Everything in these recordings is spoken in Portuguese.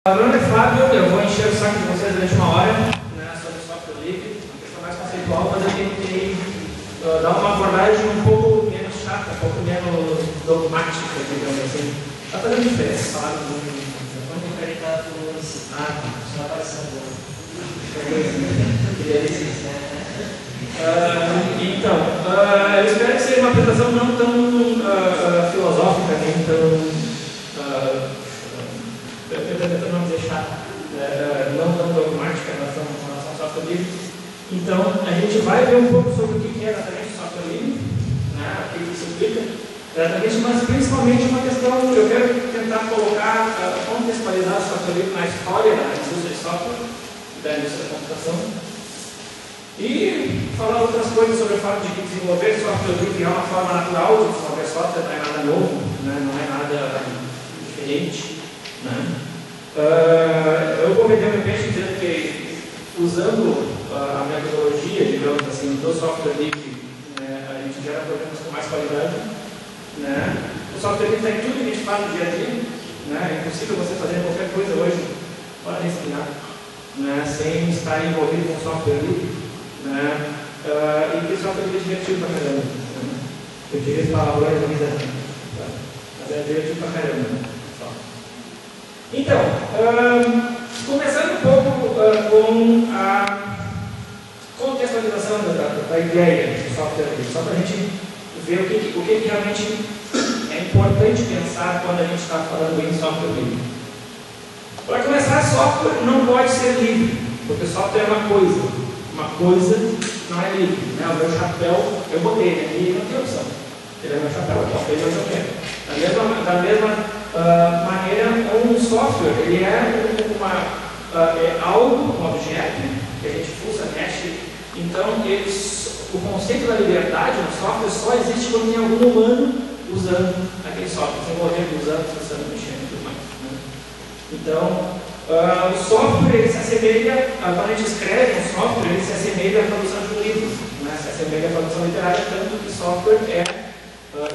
Meu nome é Fábio, eu vou encher o saco de vocês durante uma hora, né, sobre software livre, uma questão mais conceitual, mas eu tentei dar uma abordagem um pouco menos chata, um pouco menos dogmática, digamos assim. Está fazendo diferença falar do mundo. Quando eu quero estar falando assim, só aparecendo. Então, eu espero que seja uma apresentação não tão filosófica, nem tão. Tentando não dizer chata, não tão dogmática em relação ao software livre. Então, a gente vai ver um pouco sobre o que é exatamente o software livre, né, o que isso implica, mas principalmente uma questão, eu quero tentar colocar, contextualizar o software livre na história da indústria de software, da indústria da computação, e falar outras coisas sobre o fato de que desenvolver software livre é uma forma natural de desenvolver software, não é nada novo, né, não é nada diferente. Né? Eu comentei um peixe dizendo que, usando a metodologia, digamos assim, do software livre, né, a gente gera programas com mais qualidade. Né? O software livre está em tudo que a gente faz no dia a dia. Né? É impossível você fazer qualquer coisa hoje, fora respirar, né, sem estar envolvido com software livre. Né? E que o software livre é divertido para caramba. Né? Eu queria falar agora da vida, mas é divertido para caramba. Né? Então, começando um pouco com a contextualização da ideia do software livre, só para a gente ver o que realmente é importante pensar quando a gente está falando em software livre. Para começar, software não pode ser livre, porque software é uma coisa não é livre. Né? O meu chapéu, eu botei ele aqui e não tem opção. Ele é meu chapéu, eu posso fazer o que eu quero. Da mesma maneira, um software ele é algo, um objeto que a gente fuça, mexe. Então, o conceito da liberdade no software só existe quando tem algum humano usando aquele software, desenvolvendo, usando, fuçando, mexendo e tudo mais. Né? Então, o software ele se assemelha, quando a gente escreve um software, ele se assemelha à produção de um livro, né? Se assemelha à produção literária, tanto que software é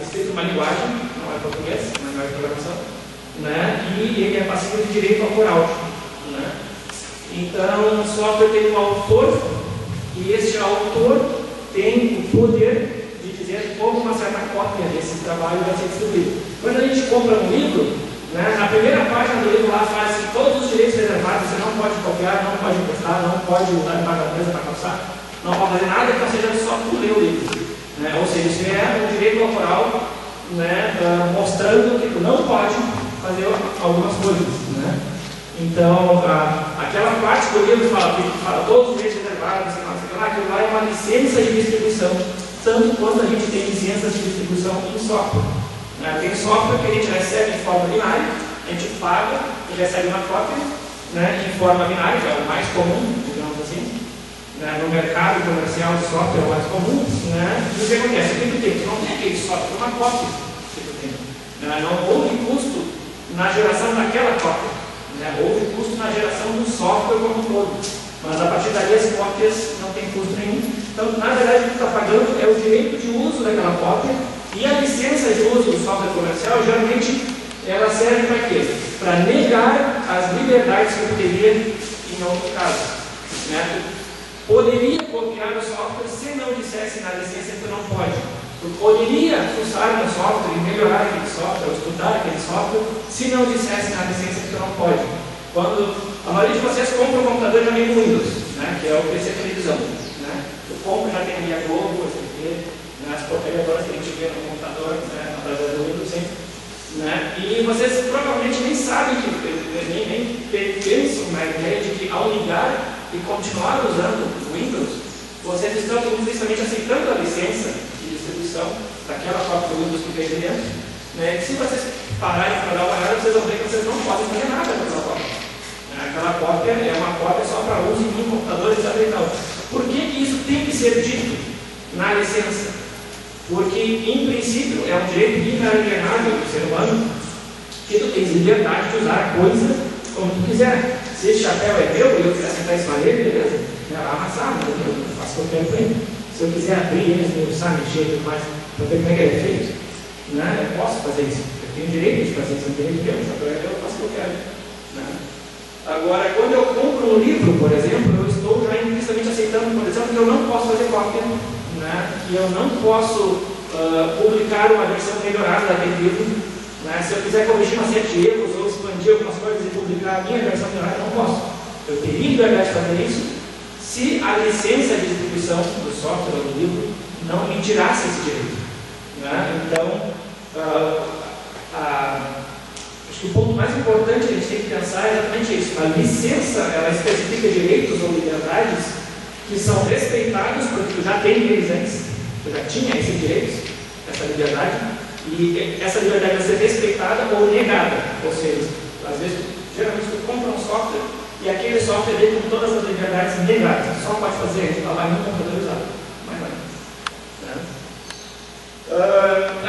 escrito uma linguagem, não é português, uma linguagem de programação, né? E ele é passível de direito autoral. Né? Então, o software tem um autor, e este autor tem o poder de dizer como uma certa cópia desse trabalho vai ser distribuído. Quando a gente compra um livro, né, na primeira página do livro lá faz que todos os direitos reservados, você não pode copiar, não pode emprestar, não pode usar embaixo da mesa para calçar, não pode fazer nada que não seja só tu ler o livro. Né? Ou seja, isso é um direito autoral, né, mostrando que tu não pode fazer algumas coisas. Né? Então, aquela parte do livro que fala todos os direitos reservados, aquilo lá é uma licença de distribuição, tanto quanto a gente tem licenças de distribuição em software. Né? Tem software que a gente recebe de forma binária, a gente paga e recebe uma cópia, né, em forma binária, que é o mais comum, digamos assim. No mercado comercial de software é o mais comum, né? E o que acontece? O que tu tem? Tu não tem aquele software, uma cópia que tu tem. Não houve custo na geração daquela cópia. Houve custo na geração do software como um todo. Mas a partir daí as cópias não têm custo nenhum. Então, na verdade, o que tu está pagando é o direito de uso daquela cópia e a licença de uso do software comercial, geralmente, ela serve para quê? Para negar as liberdades que tu teria em outros casos. Né? Poderia copiar o software se não dissesse na licença que tu não pode. Tu poderia fuçar no software e melhorar aquele software, ou estudar aquele software, se não dissesse na licença que tu não pode. Quando a maioria de vocês compra um computador já vem com Windows, né, que é o PC televisão. Né? Tu compra já tem a Globo, as porcarias que a gente vê no computador, né, através do Windows sempre. Né? E vocês provavelmente nem sabem, nem pensam na ideia de que ao ligar e continuar usando o Windows, vocês estão implicitamente aceitando a licença de distribuição daquela cópia do Windows que veio de dentro. Né? E se vocês pararem para dar uma olhada, vocês vão ver que vocês não podem fazer nada com aquela cópia. Aquela cópia é uma cópia só para uso em computadores e tal. Por que isso tem que ser dito na licença? Porque, em princípio, é um direito inalienável do ser humano que tu tens liberdade de usar a coisa como tu quiser. Se esse chapéu é meu e eu quiser sentar em cima dele, beleza. Amassar, eu faço o que eu quero com ele. Se eu quiser abrir ele, esmiuçar, mexer e tudo mais, para ver como é que ele é feito, né? Eu posso fazer isso. Eu tenho direito de fazer isso, eu tenho direito de ter um chapéu, eu faço o que eu quero. Né? Agora, quando eu compro um livro, por exemplo, eu estou já implicitamente aceitando, por exemplo, que eu não posso fazer cópia, né? Que eu não posso publicar uma versão melhorada daquele livro. Né? Se eu quiser corrigir uma série de erros ou expandir algumas coisas e publicar a minha versão melhorada, eu não posso. Eu teria liberdade de fazer isso se a licença de distribuição do software ou do livro não me tirasse esse direito. Né? Então, acho que o ponto mais importante que a gente tem que pensar é exatamente isso. A licença, ela especifica direitos ou liberdades que são respeitados, porque tu já tem eles antes, tu já tinha esses direitos, essa liberdade, e essa liberdade vai ser respeitada ou negada. Ou seja, às vezes, geralmente tu compra um software e aquele software vem com todas as liberdades negadas. Tu só pode fazer lá no computador usado. Mais nada.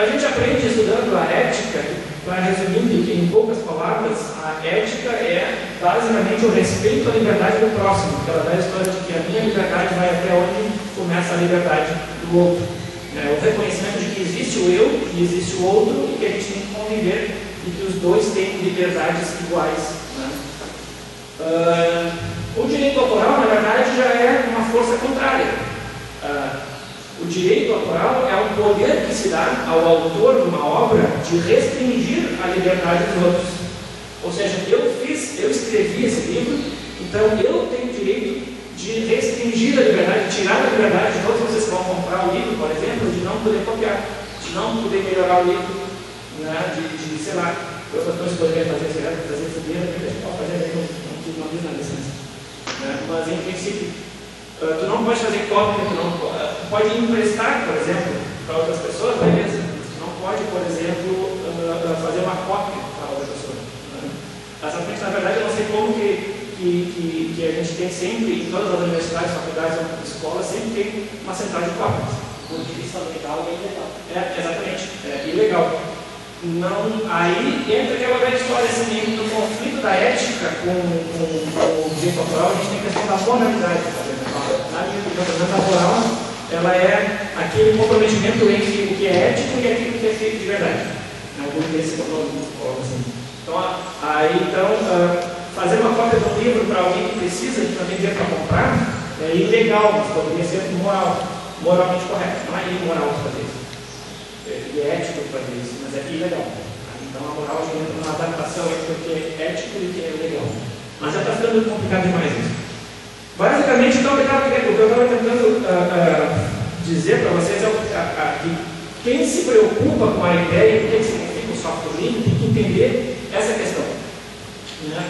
A gente aprende estudando a ética, para resumir que em poucas palavras, a ética é basicamente o respeito à liberdade do próximo, que ela dá a história de que a minha liberdade vai até onde começa a liberdade do outro. O reconhecimento de que existe o eu e existe o outro e que a gente tem que conviver e que os dois têm liberdades iguais. Né? O direito autoral, na verdade, já é uma força contrária. O direito autoral é um poder que se dá ao autor de uma obra de restringir a liberdade dos outros. Ou seja, eu escrevi esse livro, então eu tenho o direito de restringir a liberdade, de tirar a liberdade de todos vocês que vão comprar o livro, por exemplo, de não poder copiar, de não poder melhorar o livro, né? de sei lá, outras coisas que poderiam fazer, sei lá, fazer fogueira, que a gente pode fazer aí, não tive uma vez na licença. Né? Mas em princípio, tu não pode fazer cópia, tu não pode emprestar, por exemplo, para outras pessoas, beleza. Tu não pode, por exemplo, fazer uma cópia para outra pessoa. Né? Exatamente, na verdade, eu não sei como que a gente tem sempre, em todas as universidades, faculdades, escolas, sempre tem uma central de cópias. Do ponto de vista legal é ilegal. Exatamente, é ilegal. Não, aí entra aquela velha história assim, do conflito da ética com o direito autoral, a gente tem a questão da moralidade. Na minha opinião, a moral, ela é aquele comprometimento entre o que é ético e aquilo que é feito de verdade. É um pouco desse assim. Então, fazer uma cópia de um livro para alguém que precisa, que não tem dinheiro para comprar, é ilegal, mas poderia ser moralmente correto. Não é imoral fazer isso. E é ético fazer isso, mas é ilegal. Então a moral entra numa adaptação entre o que é ético e o que é legal. Mas já está ficando complicado demais isso. Basicamente, então, o que eu estava tentando dizer para vocês é que quem se preocupa com a ideia do que significa o software livre tem que entender essa questão.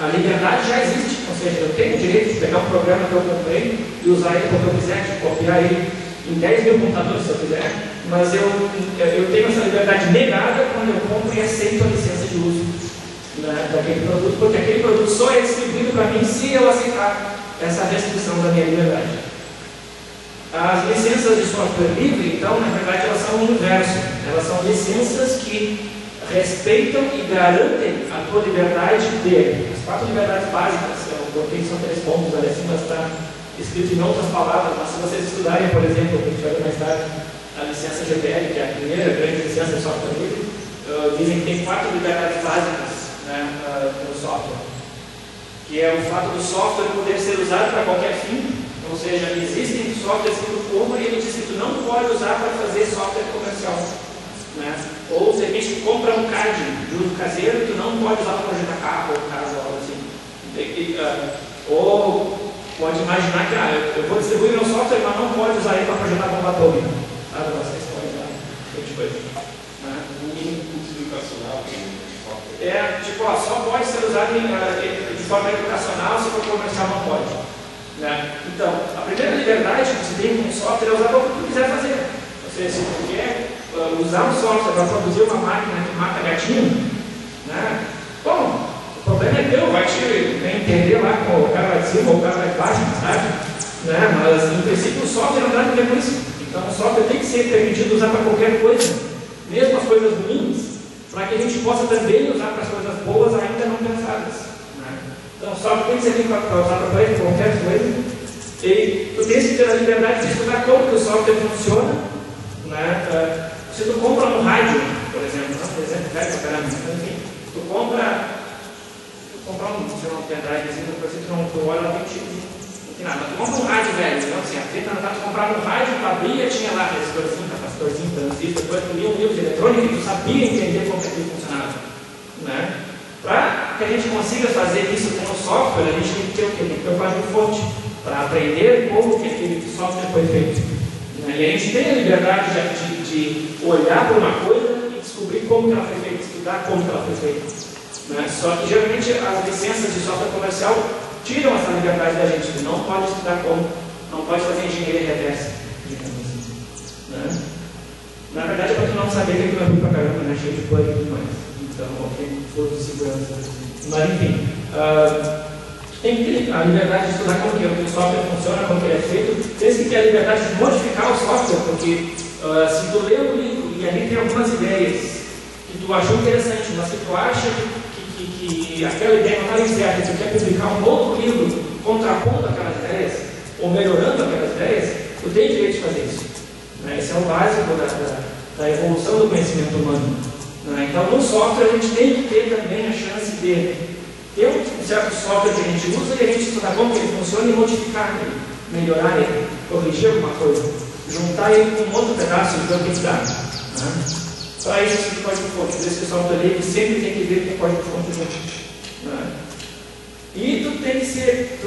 A liberdade já existe, ou seja, eu tenho o direito de pegar um programa que eu comprei e usar ele como eu quiser, de copiar ele em 10 mil computadores se eu quiser, mas eu tenho essa liberdade negada quando eu compro e aceito a licença de uso daquele produto, porque aquele produto só é distribuído para mim se eu aceitar essa restrição da minha liberdade. As licenças de software livre, então, na verdade, elas são o inverso. Elas são licenças que respeitam e garantem a tua liberdade dele. As 4 liberdades básicas, eu botei são 3 pontos ali acima, está escrito em outras palavras, mas se vocês estudarem, por exemplo, o que a gente vai ver mais tarde, a licença GPL, que é a primeira grande licença de software livre, dizem que tem 4 liberdades básicas, né, no software, que é o fato do software poder ser usado para qualquer fim, ou seja, existem softwares que tu compra e ele diz que tu não pode usar para fazer software comercial. Né? Ou se a gente compra um CAD de uso caseiro, tu não pode usar para projetar carro ou casa ou algo assim. Ou pode imaginar que eu vou distribuir meu software, mas não pode usar ele para projetar bomba atômica. Sabe? Vocês podem usar esse tipo de coisa. Né? Tipo, só pode ser usado de forma educacional, se for comercial não pode. Né? Então, a primeira liberdade que você tem com o software é usar o que tu quiser fazer. Ou seja, se tu quer usar um software para produzir uma máquina que mata gatinho, né? Bom, o problema é teu, vai te entender lá com o cara lá de cima ou o cara lá de baixo, sabe? Né? Mas, em princípio, o software não tem nada a ver com isso. Então, o software tem que ser permitido usar para qualquer coisa, mesmo as coisas ruins, para que a gente possa também usar para as coisas boas ainda não pensadas. Né? Então, o software tem que ser para usar para qualquer coisa. E tu tens que ter a liberdade de estudar como que o software funciona. Né? Se tu compra um rádio, por exemplo, velho pra caramba, enfim, tu compra comprar um pendrivezinho, depois tu olha lá, tem um chip, não tem nada. Mas tu compra um rádio velho, então assim, a fita não tá, tu comprava um rádio, tu abria, tinha lá capacitorzinho, transistor, depois tu lia um livro de eletrônica e tu sabia entender como aquilo funcionava, né? Para que a gente consiga fazer isso com o software, a gente tem que ter o quê? Tem que ter o código-fonte para aprender como que aquele software foi feito. Né? E a gente tem a liberdade de olhar para uma coisa e descobrir como que ela foi feita, estudar como que ela foi feita. Né? Só que geralmente as licenças de software comercial tiram essa liberdade da gente. Tu não pode estudar como, não pode fazer engenharia reversa. Né? Na verdade é para tu não saber que aquilo é ruim pra caramba, né? Cheio de plug e tudo mais. Então, tem força de segurança. Mas enfim, tem que ter a liberdade de estudar como que o software funciona, como que ele é feito. Tem que ter a liberdade de modificar o software, porque se tu lê um livro e ali tem algumas ideias que tu achou interessante, mas que tu acha que aquela ideia não está certa, tu quer publicar um outro livro contrapondo aquelas ideias, ou melhorando aquelas ideias, tu tem direito de fazer isso. Esse é o básico da evolução do conhecimento humano. Então, no software, a gente tem que ter também a chance de ter um certo software que a gente usa e a gente estudar como ele funciona e modificar ele, melhorar ele, corrigir alguma coisa, juntar ele com um outro pedaço e ver o que dá. Para isso, você pode fonte. Por isso que o software livre sempre tem que ver com o código-fonte junto. E tu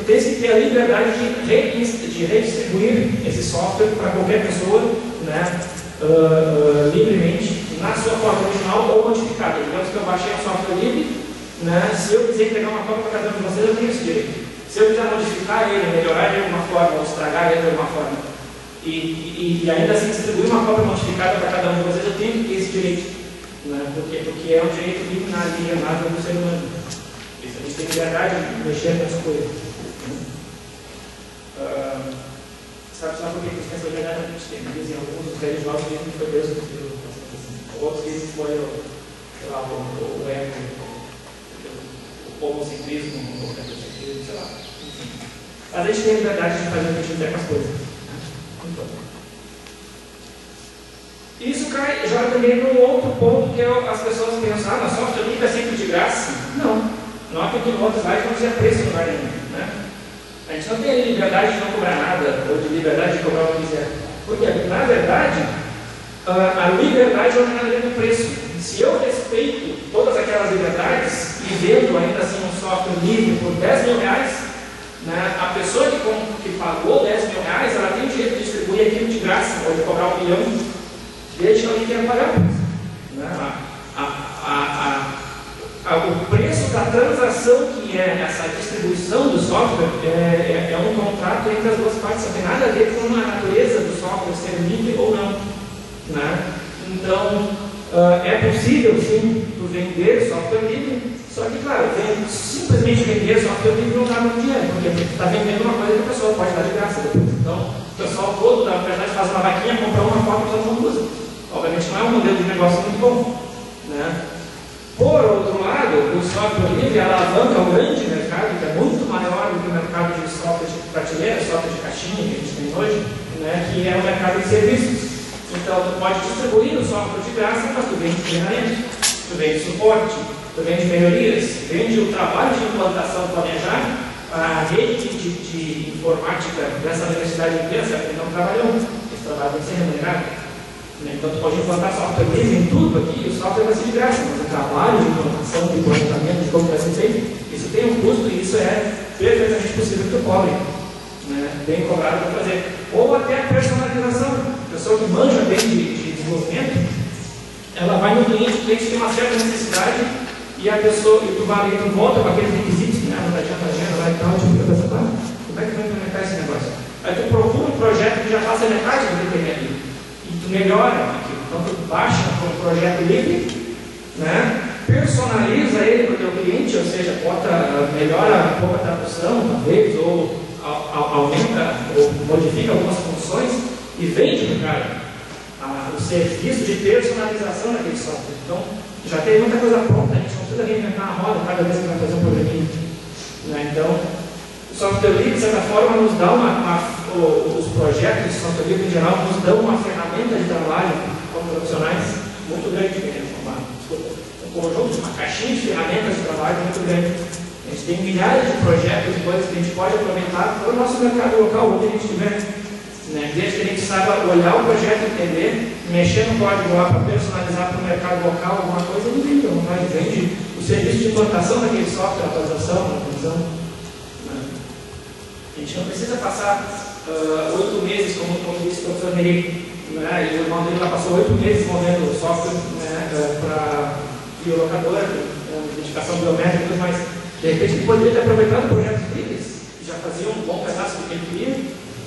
tens que ter a liberdade de redistribuir esse software para qualquer pessoa, livremente, na sua forma original ou modificada. Digamos que eu baixei um software livre, se eu quiser pegar uma cópia para cada um de vocês, eu tenho esse direito. Se eu quiser modificar ele, melhorar ele de alguma forma, ou estragar ele de alguma forma, e ainda assim distribuir uma cópia modificada para cada um de vocês, eu tenho que ter esse direito. Porque é um direito livre na alienável do ser humano. A gente tem liberdade de mexer nas coisas. Sabe por que essa liberdade a gente tem? Dizem alguns dos religiosos dizem que foi Deus que criou. Outros dizem que foi o ego, o homocentrismo, sei lá. Enfim. Mas a gente tem liberdade de fazer o que a gente quiser com as coisas. Então. Isso cai já também num outro ponto que as pessoas pensam, mas software livre é sempre de graça. Não. Nota que no outro slide não tinha preço em lugar nenhum. A gente não tem a liberdade de não cobrar nada, ou de liberdade de cobrar o que quiser. Porque, na verdade, a liberdade não tem a ver com o preço. Se eu respeito todas aquelas liberdades e vendo ainda assim um software livre por 10 mil reais, a pessoa que pagou 10 mil reais, ela tem o direito de distribuir aquilo de graça, ou de cobrar 1 milhão, desde que alguém queira pagar o preço. O preço da transação, que é essa distribuição do software, é um contrato entre as duas partes, não tem nada a ver com a natureza do software ser livre ou não. Então, é possível sim tu vender software livre, só que, claro, simplesmente vender software livre não dá muito dinheiro, porque tu está vendendo uma coisa que a pessoa pode dar de graça depois. Então, o pessoal todo, na verdade, faz uma vaquinha, compra uma cópia e todo mundo usa. Obviamente, não é um modelo de negócio muito bom. Por outro lado, o software livre alavanca um grande mercado, que é muito maior do que o mercado de software de prateleira, software de caixinha que a gente tem hoje, que é o mercado de serviços. Então, tu pode distribuir o software de graça, mas tu vende treinamento, tu vende suporte, tu vende melhorias, vende o trabalho de implantação planejado, a rede de informática dessa universidade inteira, certo? Ele não trabalhou, esse trabalho tem que ser remunerado. Então, tu pode implantar software livre em tudo aqui, o software vai ser de graça, mas o trabalho de implantação, de planejamento, de como vai ser feito, isso tem um custo e isso é perfeitamente possível que tu cobre, bem cobrado para fazer. Ou até a personalização, a pessoa que manja bem de desenvolvimento, ela vai no cliente, o cliente tem uma certa necessidade e a pessoa, e tu volta com aqueles requisitos, não adianta a agenda lá e tal, tipo, pensa, como é que vai implementar esse negócio? Aí tu procura um projeto que já faça metade do que tem ali. Tu melhora aquilo. Então, tu baixa um projeto livre, personaliza ele para o teu cliente, ou seja, melhora um pouco a tradução, talvez, ou aumenta, ou modifica algumas funções e vende para o cara o serviço de personalização daquele software. Então, já tem muita coisa pronta, a gente não precisa reinventar a roda cada vez que vai fazer um programinha. Então, o software livre, de certa forma, nos dá os projetos de software livre em geral nos dão uma ferramenta de trabalho como profissionais muito grande, um conjunto, uma caixinha de ferramentas de trabalho muito grande. A gente tem milhares de projetos e coisas que a gente pode aproveitar para o nosso mercado local, onde a gente estiver. Né? Desde que a gente saiba olhar o projeto, entender, mexer no código lá para personalizar para o mercado local alguma coisa, ele vende, não vai, vende o serviço de implantação daquele software, atualização, manutenção. Né? A gente não precisa passar 8 meses, como disse o professor Merico, né? E o irmão dele lá passou 8 meses movendo o software, né, para biolocadora, identificação biométrica e tudo mais. De repente ele poderia ter aproveitado o projeto deles, que já fazia um bom pedaço do que ele queria,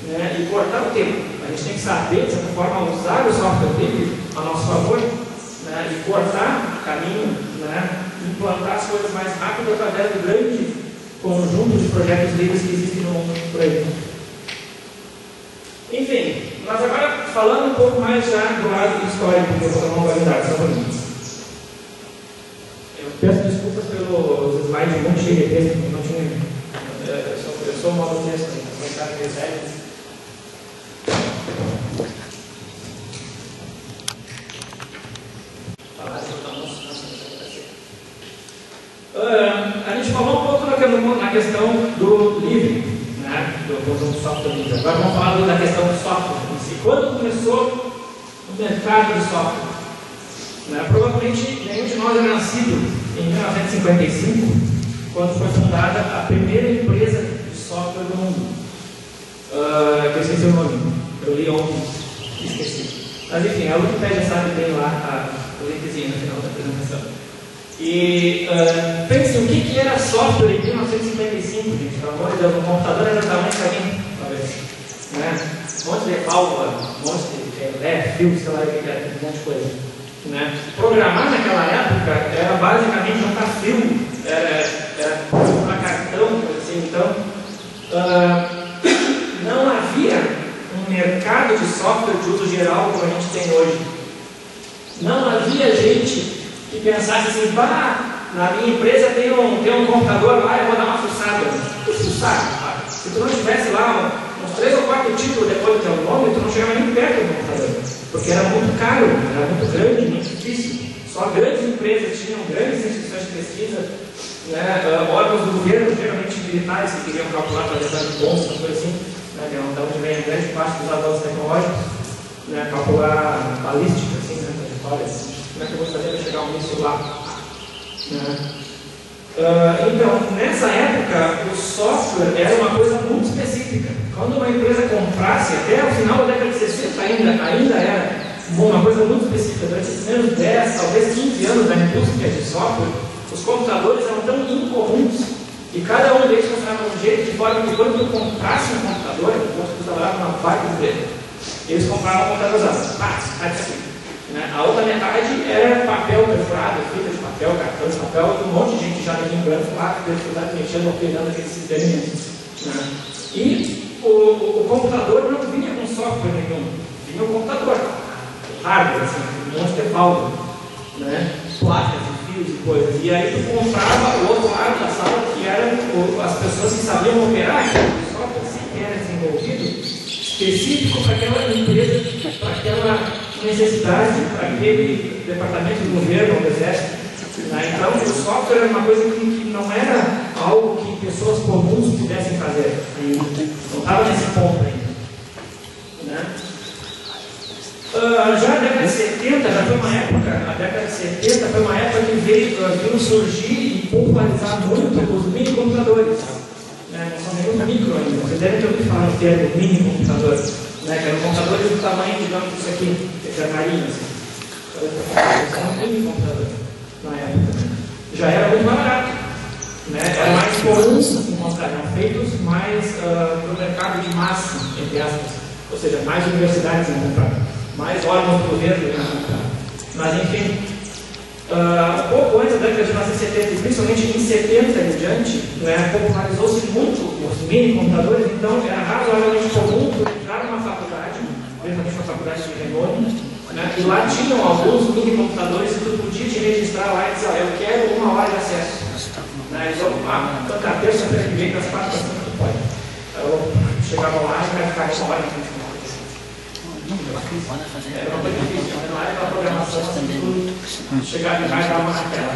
né, e cortar o tempo. A gente tem que saber, de certa forma, usar o software dele a nosso favor, né, e cortar o caminho, né, implantar as coisas mais rápido através do grande conjunto de projetos livres que existem no mundo por aí. Enfim, nós agora falando um pouco mais já do lado histórico, que eu vou dar uma qualidade, só para mim. Eu peço desculpas pelos slides muito cheios de texto, não tinha. Eu sou um modo texto, não está em reserva. A gente falou um pouco na questão do livre, né, do conjunto software livre. Agora vamos falar da questão do software. Quando começou o mercado de software? Né, provavelmente nenhum de nós era nascido em 1955, quando foi fundada a primeira empresa de software do mundo. Eu esqueci o nome, eu li ontem, esqueci. Mas enfim, a Wikipédia sabe bem lá o linkzinho no final da apresentação. E pensem o que era software em 1955, gente. Pelo amor de Deus, o computador era do tamanho de alguém, talvez. Né? Um monte de válvula, um monte de fio, sei lá o que era, um monte de coisa. Né? Programar naquela época era basicamente juntar fio, era para cartão, assim. Então, não havia um mercado de software de uso geral como a gente tem hoje. Não havia gente que pensasse assim, na minha empresa tem um computador lá, eu vou dar uma fuçada. Fuçar? Se tu não tivesse lá uns 3 ou 4 títulos depois do teu nome, tu não chegava nem perto do computador. Porque era muito caro, era muito grande, muito difícil. Só grandes empresas tinham grandes instituições de pesquisa, né, órgãos do governo, geralmente militares, que queriam calcular para levar de bolsa, coisa assim, né, que é onde vem a grande parte dos avanços tecnológicos, né, calcular balística, assim, né, trajetórias. Como é que eu vou fazer para chegar um míssil lá? Né? Então, nessa época, o software era uma coisa muito específica. Quando uma empresa comprasse, até o final da década de 60 ainda era uma coisa muito específica. Durante os primeiros 10, talvez 15 anos da indústria de software, os computadores eram tão incomuns e cada um deles funcionava de um jeito, de forma que quando tu comprasse um computador, enquanto tu trabalhava numa baita empresa, eles compravam um computador usado. A outra metade era papel perfurado, fita de papel, cartão de papel, um monte de gente já aqui em branco lá, mexendo, operando aquele sistema. Né? E o computador não vinha com software nenhum, vinha o computador, hardware, assim, um monte de válvula, né? Placas e fios e coisas. E aí tu comprava o outro lado da sala, que eram as pessoas que sabiam operar, o software sim era desenvolvido específico para aquela empresa, para aquela necessidade, para aquele departamento do governo, do exército. Né? Então, o software era uma coisa que não era algo que pessoas comuns pudessem fazer. Não estava nesse ponto ainda. Né? Já a década de 70, já foi uma época, a década de 70 foi uma época que veio surgir e popularizar muito os mini-computadores. Né? Não são nenhum micro ainda. Vocês devem ter ouvido falar no termo mini-computador. Né? Que eram computadores do tamanho, digamos, disso aqui, que é carinho, assim. Era um mini-computador na época. Já era muito mais barato. Né? Era mais comum encontrar, eram feitos mais para o mercado de massa, entre aspas. Ou seja, mais universidades iam comprar, mais órgãos do governo iam comprar. Mas, enfim, um pouco antes da década de 1970, e principalmente em 70 em diante, né, popularizou-se muito os mini-computadores, então era razoavelmente comum entrar numa faculdade, principalmente uma faculdade de renome, né, e lá tinham alguns mini-computadores e tu podia te registrar lá e dizer, eu quero uma hora de acesso. Né, eles vão, terça-feira que vem, das 4 da tarde, tu pode. Eu chegava lá e vai ficar uma hora de frente. Era uma coisa difícil, não era aquela programação assim, chegar e vai dar uma naquela.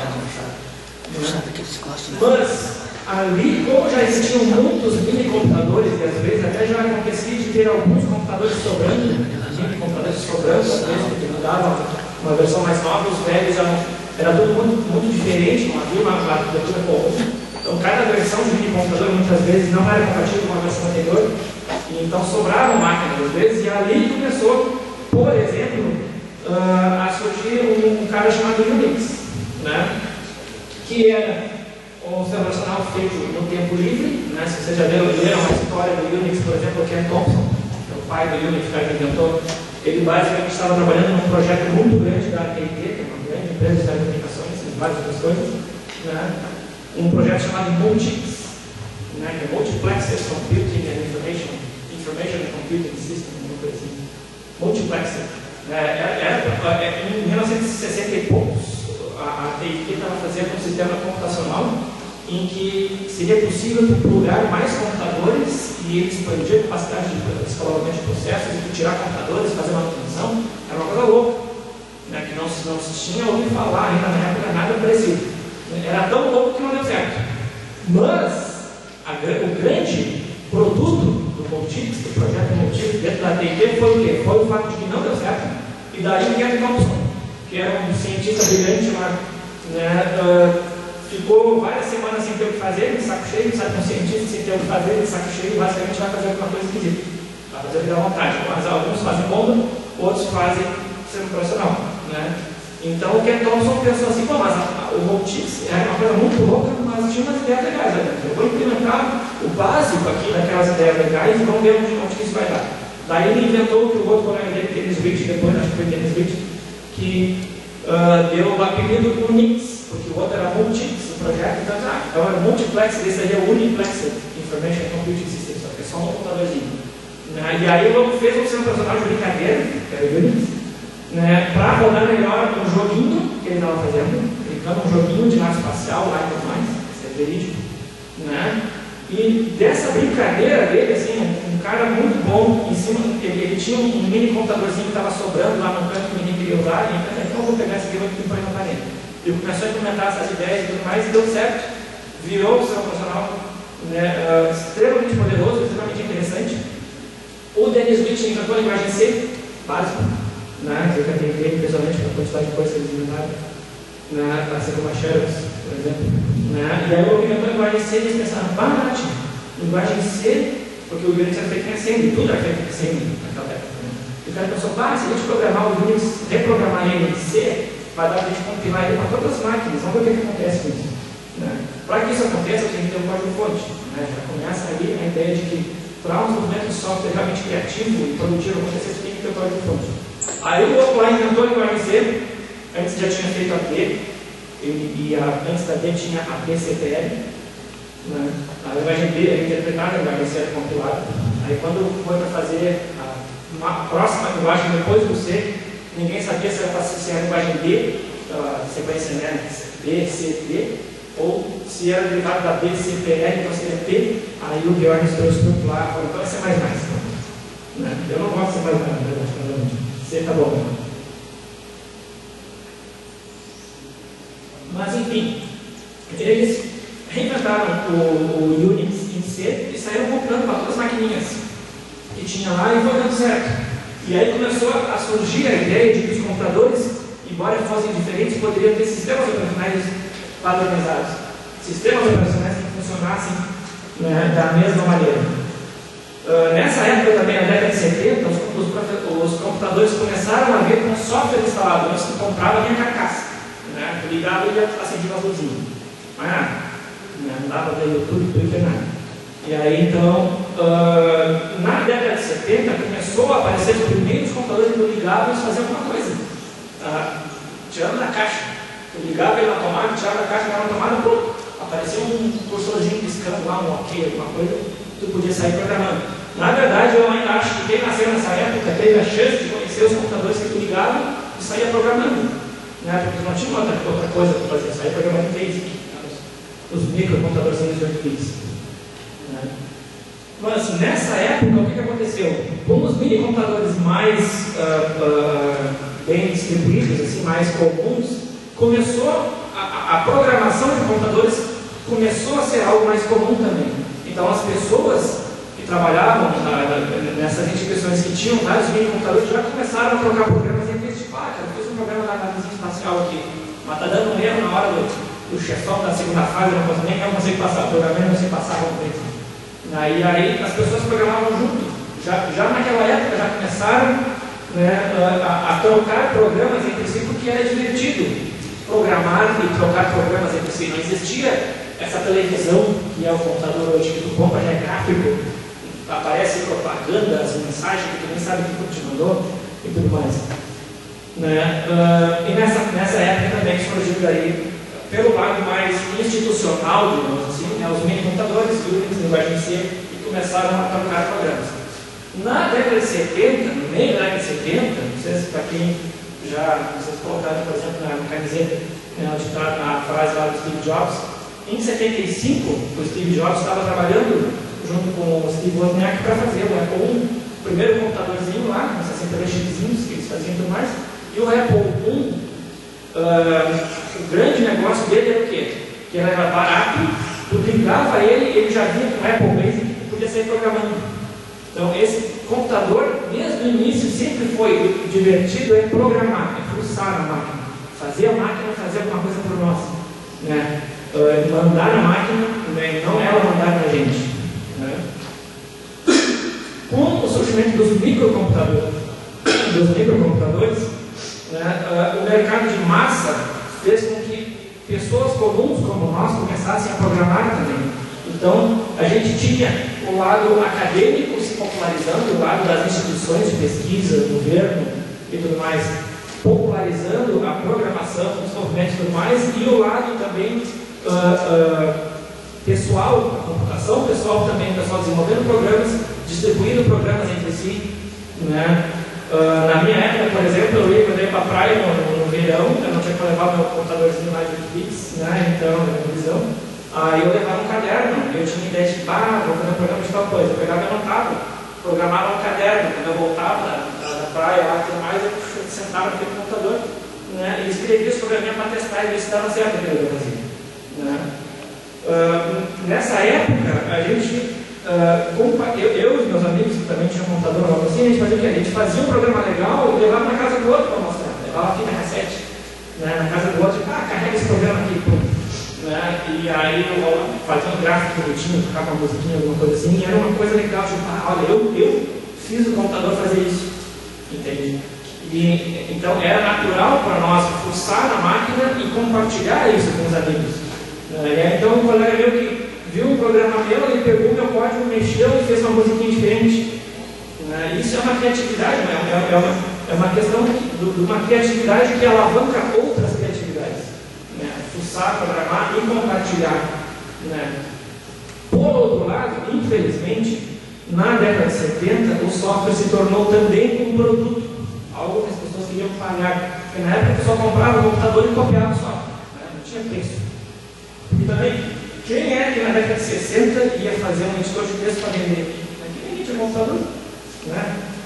Mas ali, como já existiam muitos mini-computadores, e às vezes até já acontecia de ter alguns computadores sobrando, mini-computadores sobrando, às vezes, porque mudavam uma versão mais nova, os velhos era tudo muito diferente, não havia uma arquitetura comum. Então, cada versão de mini-computador muitas vezes não era compatível com a versão anterior, e então sobravam máquinas às vezes, e ali começou, por exemplo, a surgir um cara chamado Unix, né? Que era um sistema operacional feito no tempo livre, né? Se vocês já leram a história do Unix, por exemplo, o Ken Thompson, que é o pai do Unix, o cara que inventou, ele basicamente estava trabalhando num projeto muito grande da AT&T, que é uma grande empresa de telecomunicações e várias outras coisas, né? Um projeto chamado Multics, né? Que é Multiplexer Computing and Information Computing System, uma coisa assim. Multiplexer. Em 1960 e poucos, a AT&T estava fazendo um sistema computacional em que seria possível plugar mais computadores e expandir a capacidade de escalamento de processos, e tirar computadores, fazer manutenção. Era uma coisa louca, né, que não se tinha ouvido falar ainda na época nada parecido. Era tão louco que não deu certo. Mas o grande produto do Multics, do projeto Multics dentro da AT&T, foi o quê? Foi o fato de que não deu certo. E daí o Ken Thompson, que era um cientista brilhante lá, né, ficou várias semanas sem ter o que fazer, de saco cheio, sabe, um cientista sem ter o que fazer, de saco cheio, basicamente vai fazer alguma coisa esquisita. Vai fazer o que dá vontade. Mas alguns fazem bomba, outros fazem sistema operacional, né? Então o Ken Thompson pensou assim, pô, mas o Multics era uma coisa muito louca, mas tinha umas ideias legais, né? Eu vou implementar o básico aqui daquelas ideias legais e vamos ver onde que isso vai dar. Daí ele inventou o que o outro colega dele, Dennis Rich, depois acho que foi Dennis Rich, que deu o apelido Unix, porque o outro era Multics, o projeto, então era Multiplex, esse aí é o Uniplexer Information Computing System, só que é só um computadorzinho. E aí o fez um sistema operacional de brincadeira, que era o Unix, né, para rodar melhor um joguinho que ele estava fazendo, clicando um joguinho de nave espacial lá e tudo mais, isso é verídico, né? E dessa brincadeira dele, assim, um cara muito bom, em cima, ele tinha um mini computadorzinho que estava sobrando lá no canto que ninguém queria usar, e então vou pegar esse aqui e vou implementar nele. Ele começou a implementar essas ideias e tudo mais, e deu certo, virou um sistema operacional, né, extremamente poderoso, extremamente interessante. O Dennis Rich inventou a linguagem C, básica, né, que eu atendi pessoalmente pela quantidade de coisas que eles inventaram, né, assim como a Xerox, por exemplo. Né, e aí eu inventou a linguagem C e eles pensaram, Nath, linguagem C, porque o Unix era feito em assembly, tudo era feito em assembly naquela época. Né. E o cara pensou, se a gente programar o Unix, reprogramar ele em C, vai dar para a gente compilar ele para todas as máquinas, vamos ver o que acontece com isso. Né. Para que isso aconteça, eu tenho que ter um código-fonte. Né, já começa ali a ideia de que para um desenvolvimento de software realmente criativo e produtivo acontecer, você tem que ter um código-fonte. Aí o outro lá inventou a linguagem C, antes já tinha feito a D, antes da D tinha a BCPL, né? A linguagem D era interpretada, a linguagem C era compilada. Aí quando foi para fazer uma próxima linguagem depois do C, ninguém sabia se era para ser a linguagem D, a sequência, né, B, C, D, ou se era derivado da BCPL, então seria P. Aí o Bjorn trouxe tudo lá e falou, então vai ser mais. Né? Eu não gosto de ser mais, na verdade, C tá bom. Mas enfim, eles reinventaram o Unix em C e saíram compilando para todas as maquininhas que tinha lá e foi dando certo. E aí começou a surgir a ideia de que os computadores, embora fossem diferentes, poderiam ter sistemas operacionais padronizados. Sistemas operacionais que funcionassem, né, da mesma maneira. Nessa época também, na década de 70, os computadores começaram a vir com software instalado. Antes que comprava, vinha carcaça. Né? Ligava e acendia uma luzinha. Mas nada. Não dava para ver YouTube, Twitter, nada. E aí, então, na década de 70, começou a aparecer os primeiros computadores que eu ligava e eles faziam alguma coisa. Tirando da caixa. Eu ligava ele na tomada, tirava da caixa, ligava na tomada, pum, apareceu um cursorzinho piscando lá, um ok, alguma coisa, tu podia sair programando. Na verdade, eu ainda acho que quem nasceu nessa época teve a chance de conhecer os computadores que tu ligava e saía programando. Né? Porque não tinha outra coisa para fazer, saía programando em basic, os microcomputadores de 8 bits. Né? Mas nessa época, o que aconteceu? Como os microcomputadores mais bem distribuídos, assim, mais comuns, começou a programação de computadores começou a ser algo mais comum também. Então as pessoas que trabalhavam nessas instituições que tinham vários microcomputadores já começaram a trocar programas entre si. Cara, eu fiz um programa da análise espacial aqui, mas está dando um erro na hora do chefão da segunda fase, nem eu consigo passar, o programa não consigo passar com ele. Aí as pessoas programavam junto. Já naquela época já começaram, né, a trocar programas entre si, porque era divertido programar e trocar programas entre si. Não existia essa televisão que é o computador hoje, que tu compra, já é gráfico, aparece propaganda, as mensagens que tu nem sabe o que te mandou e tudo mais. Né? E nessa época também surgiu daí, pelo lado mais institucional, digamos assim, né, os mini-computadores, Unix, linguagem C, e começaram a trocar programas. Na década de 70, no meio da década de 70, não sei se para quem vocês colocaram, por exemplo, na camiseta, né, onde está a frase lá do Steve Jobs, em 75, o Steve Jobs estava trabalhando junto com o Steve Wozniak para fazer o Apple I, o primeiro computadorzinho lá, com 62 chipzinhos que eles faziam e tudo mais, e o Apple I, o grande negócio dele era o quê? Que era barato, tu ligava ele já vinha com o Apple Basic e podia sair programando. Então, esse computador, desde o início, sempre foi divertido em programar, em pulsar a máquina, fazer a máquina fazer alguma coisa por nós, né? Mandar a máquina, né? Não ela mandar na gente, né? Com o surgimento dos microcomputadores, né? O mercado de massa fez com que pessoas comuns como nós começassem a programar também. Então, a gente tinha o lado acadêmico se popularizando, o lado das instituições de pesquisa, governo e tudo mais, popularizando a programação, os movimentos e tudo mais, e o lado também pessoal, a computação pessoal também, o pessoal desenvolvendo programas, distribuindo programas entre si, né? Na minha época, por exemplo, eu ia para a praia no verão, eu não tinha que levar meu computadorzinho lá de 8 bits, né? Então, na televisão. Aí eu levava um caderno, eu tinha ideia de, vou fazer um programa de tal coisa. Eu pegava e anotava, programava um caderno. Quando eu voltava da praia lá e tudo mais, eu sentava naquele computador, né, e escrevia os programinhas para testar e ver se dava certo aquilo que eu fazia. Né? Nessa época, a gente, eu e meus amigos que também tinham computador, algo assim, a gente fazia o quê? A gente fazia um programa legal e levava na casa do outro para mostrar. Levava a fita cassete, né, na casa do outro, carrega esse programa aqui, pô. Né? E aí eu fazia um gráfico bonitinho, tocava uma musiquinha, alguma coisa assim, e era uma coisa legal, tipo, olha, eu fiz o computador fazer isso, entende? E, então era natural para nós pulsar na máquina e compartilhar isso com os amigos. Então um colega meu que viu um programa meu, ele pegou meu código, mexeu e fez uma musiquinha diferente. Isso é uma criatividade, é uma questão de uma criatividade que alavanca outras criatividades. Fuçar, programar e compartilhar. Né? Por outro lado, infelizmente, na década de 70, o software se tornou também um produto, algo que as pessoas queriam pagar. Porque na época só comprava o computador e copiava o software, né? Não tinha preço. E também, quem é que na década de 60 ia fazer um editor de texto para vender? Ninguém tinha computador. Né?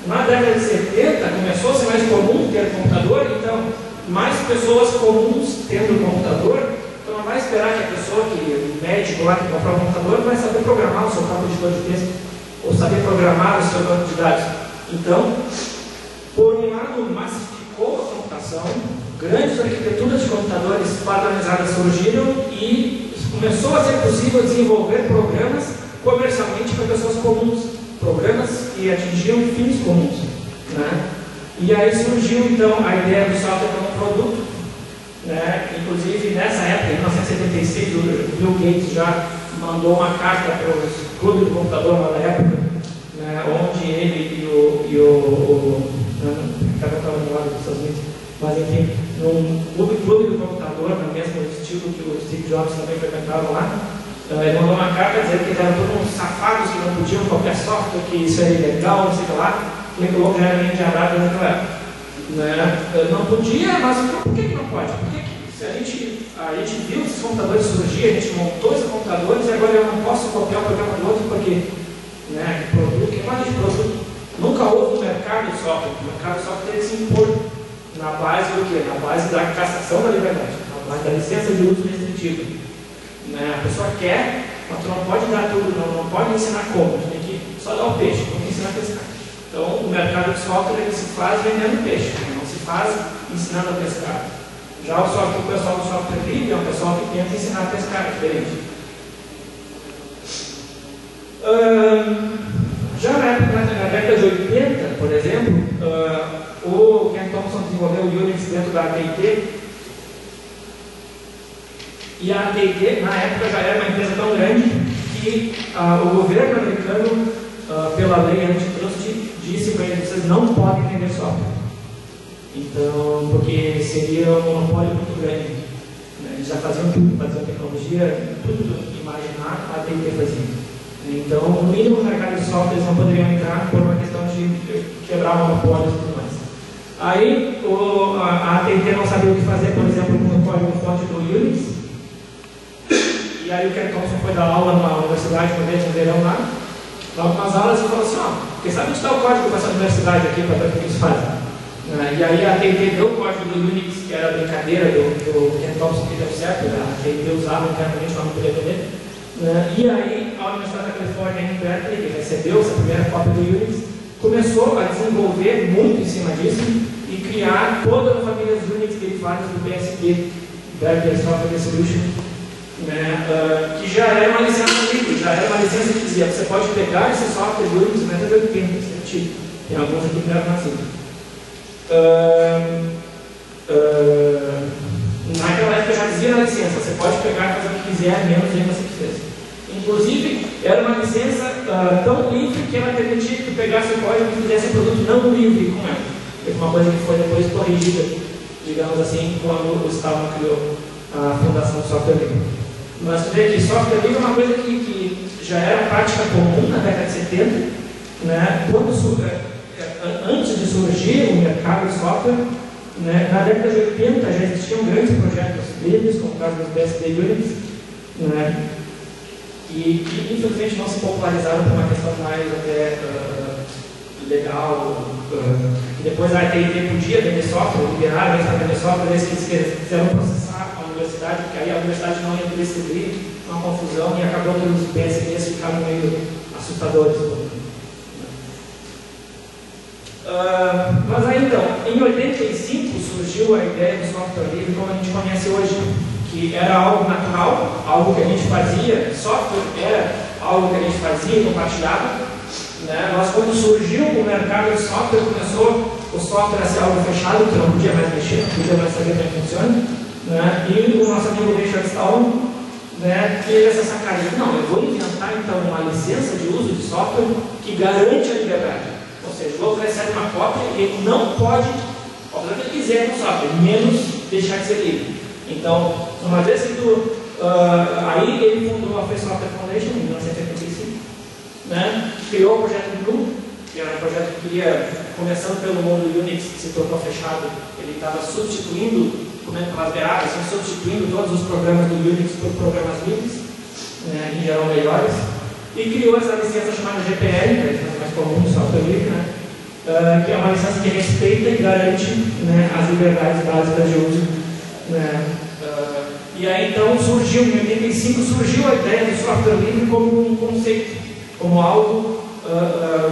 Na década de 70, começou a ser mais comum ter computador, então mais pessoas comuns tendo computador, então não vai esperar que a pessoa, o médico lá que comprou o computador, vai saber programar o seu próprio editor de texto, ou saber programar o seu banco de dados. Então, por um lado, massificou a computação, grandes arquiteturas de computadores padronizadas surgiram e começou a ser possível desenvolver programas comercialmente para pessoas comuns, programas que atingiam fins comuns. Né? E aí surgiu então a ideia do software como produto, né? Inclusive nessa época, em 1976, o Bill Gates já mandou uma carta para os clubes do computador lá na época, né? Onde ele e cada estava do lado dos Estados Unidos, mas enfim, num clube do computador, no mesmo estilo que o Steve Jobs também frequentava lá, ele mandou uma carta dizendo que eram todos uns safados que não podiam qualquer software, que isso era ilegal, não sei o que lá. Ele colocou já de Arábia naquela época. Né? Não podia, mas por que não pode? Porque se a gente viu esses computadores surgir, a gente montou esses computadores e agora eu não posso copiar o programa do outro porque, né, produto, que mais de produto? Nunca houve um mercado de software. O mercado de software tem que se impor na base do quê? Na base da cassação da liberdade, na base da licença de uso restritivo. Né? A pessoa quer, mas tu não pode dar tudo, não pode ensinar como, tu tem que só dar o peixe, não ensinar a pescar. Então, o mercado de software ele se faz vendendo peixe, né? Não se faz ensinando a pescar. Já o pessoal do software livre é um pessoal que tenta ensinar a pescar, diferente. Já na década de 80, por exemplo, o Ken Thompson desenvolveu o Unix dentro da AT&T. E a AT&T, na época, já era uma empresa tão grande que o governo americano, pela lei antitrust, disse para eles: vocês não podem vender software. Então, porque seria um monopólio muito grande. Né? Eles já faziam tudo, faziam tecnologia, tudo imaginar, a AT&T fazia. Então, no mínimo, no mercado de software, eles não poderiam entrar por uma questão de quebrar monopólios e tudo mais. Aí, a AT&T não sabia o que fazer, por exemplo, com o código-fonte do Unix. E aí o Ken Thompson foi dar aula numa universidade, uma vez no verão lá, dava umas aulas e falou assim: ó, quem sabe te dar o código para essa universidade aqui para ver o que eles fazem. E aí a AT&T deu o código do Unix, que era a brincadeira do Ken Thompson, que deu certo, a AT&T usava internamente para não poder vender. E aí a Universidade da Califórnia em Berkeley, que recebeu essa primeira cópia do Unix, começou a desenvolver muito em cima disso e criar toda a família de Unix derivadas do BSD, Berkeley Software Solution, que já era uma licença livre, já era uma licença que dizia: você pode pegar esse software do Unix na década de 80, tem alguns aqui que eram nascidos. Naquela época já dizia na licença: você pode pegar e fazer o que quiser, menos ainda você fez. Inclusive, era uma licença tão livre que ela permitia que tu pegasse o código e fizesse um produto não livre com ela. Foi uma coisa que foi depois corrigida, digamos assim, quando o Stallman criou a Fundação do Software Livre. Mas tu vê que software livre é uma coisa que já era prática comum na década de 70, né? Antes de surgir o mercado de software, né? Na década de 80 já existiam grandes projetos livres, como o caso dos BSD Unix, né? E que infelizmente não se popularizaram por uma questão mais até legal. E depois a AT&T podia vender software, liberaram eles para vender software, eles quiseram processar a universidade, porque aí a universidade não ia distribuir, uma confusão, e acabou que os BSDs ficaram meio assustadores. Mas aí então, em 85 surgiu a ideia do software livre como a gente conhece hoje, que era algo natural, algo que a gente fazia, software era algo que a gente fazia e compartilhava. Né? Mas quando surgiu o mercado de software, começou o software a ser algo fechado, que não podia mais mexer, não podia mais saber como é que funciona. Né? E o nosso amigo Richard Stallman, né, teve essa sacada: não, eu vou inventar então uma licença de uso de software que garante a liberdade. Ou seja, o outro recebe uma cópia e ele não pode fazer o que ele quiser no software, menos deixar de ser livre. Então, uma vez que aí ele fundou a Free Software Foundation em 1985, né? Criou o projeto Blue, que era um projeto que ia, começando pelo mundo Unix, que se tornou fechado, ele estava substituindo, pelas beiradas, substituindo todos os programas do Unix por programas livres, né, que eram melhores, e criou essa licença chamada GPL, que é a licença mais comum do software livre, né, que é uma licença que respeita e garante, né, as liberdades básicas de uso. Né. E aí então surgiu, em 85, surgiu a ideia do software livre como um conceito, como algo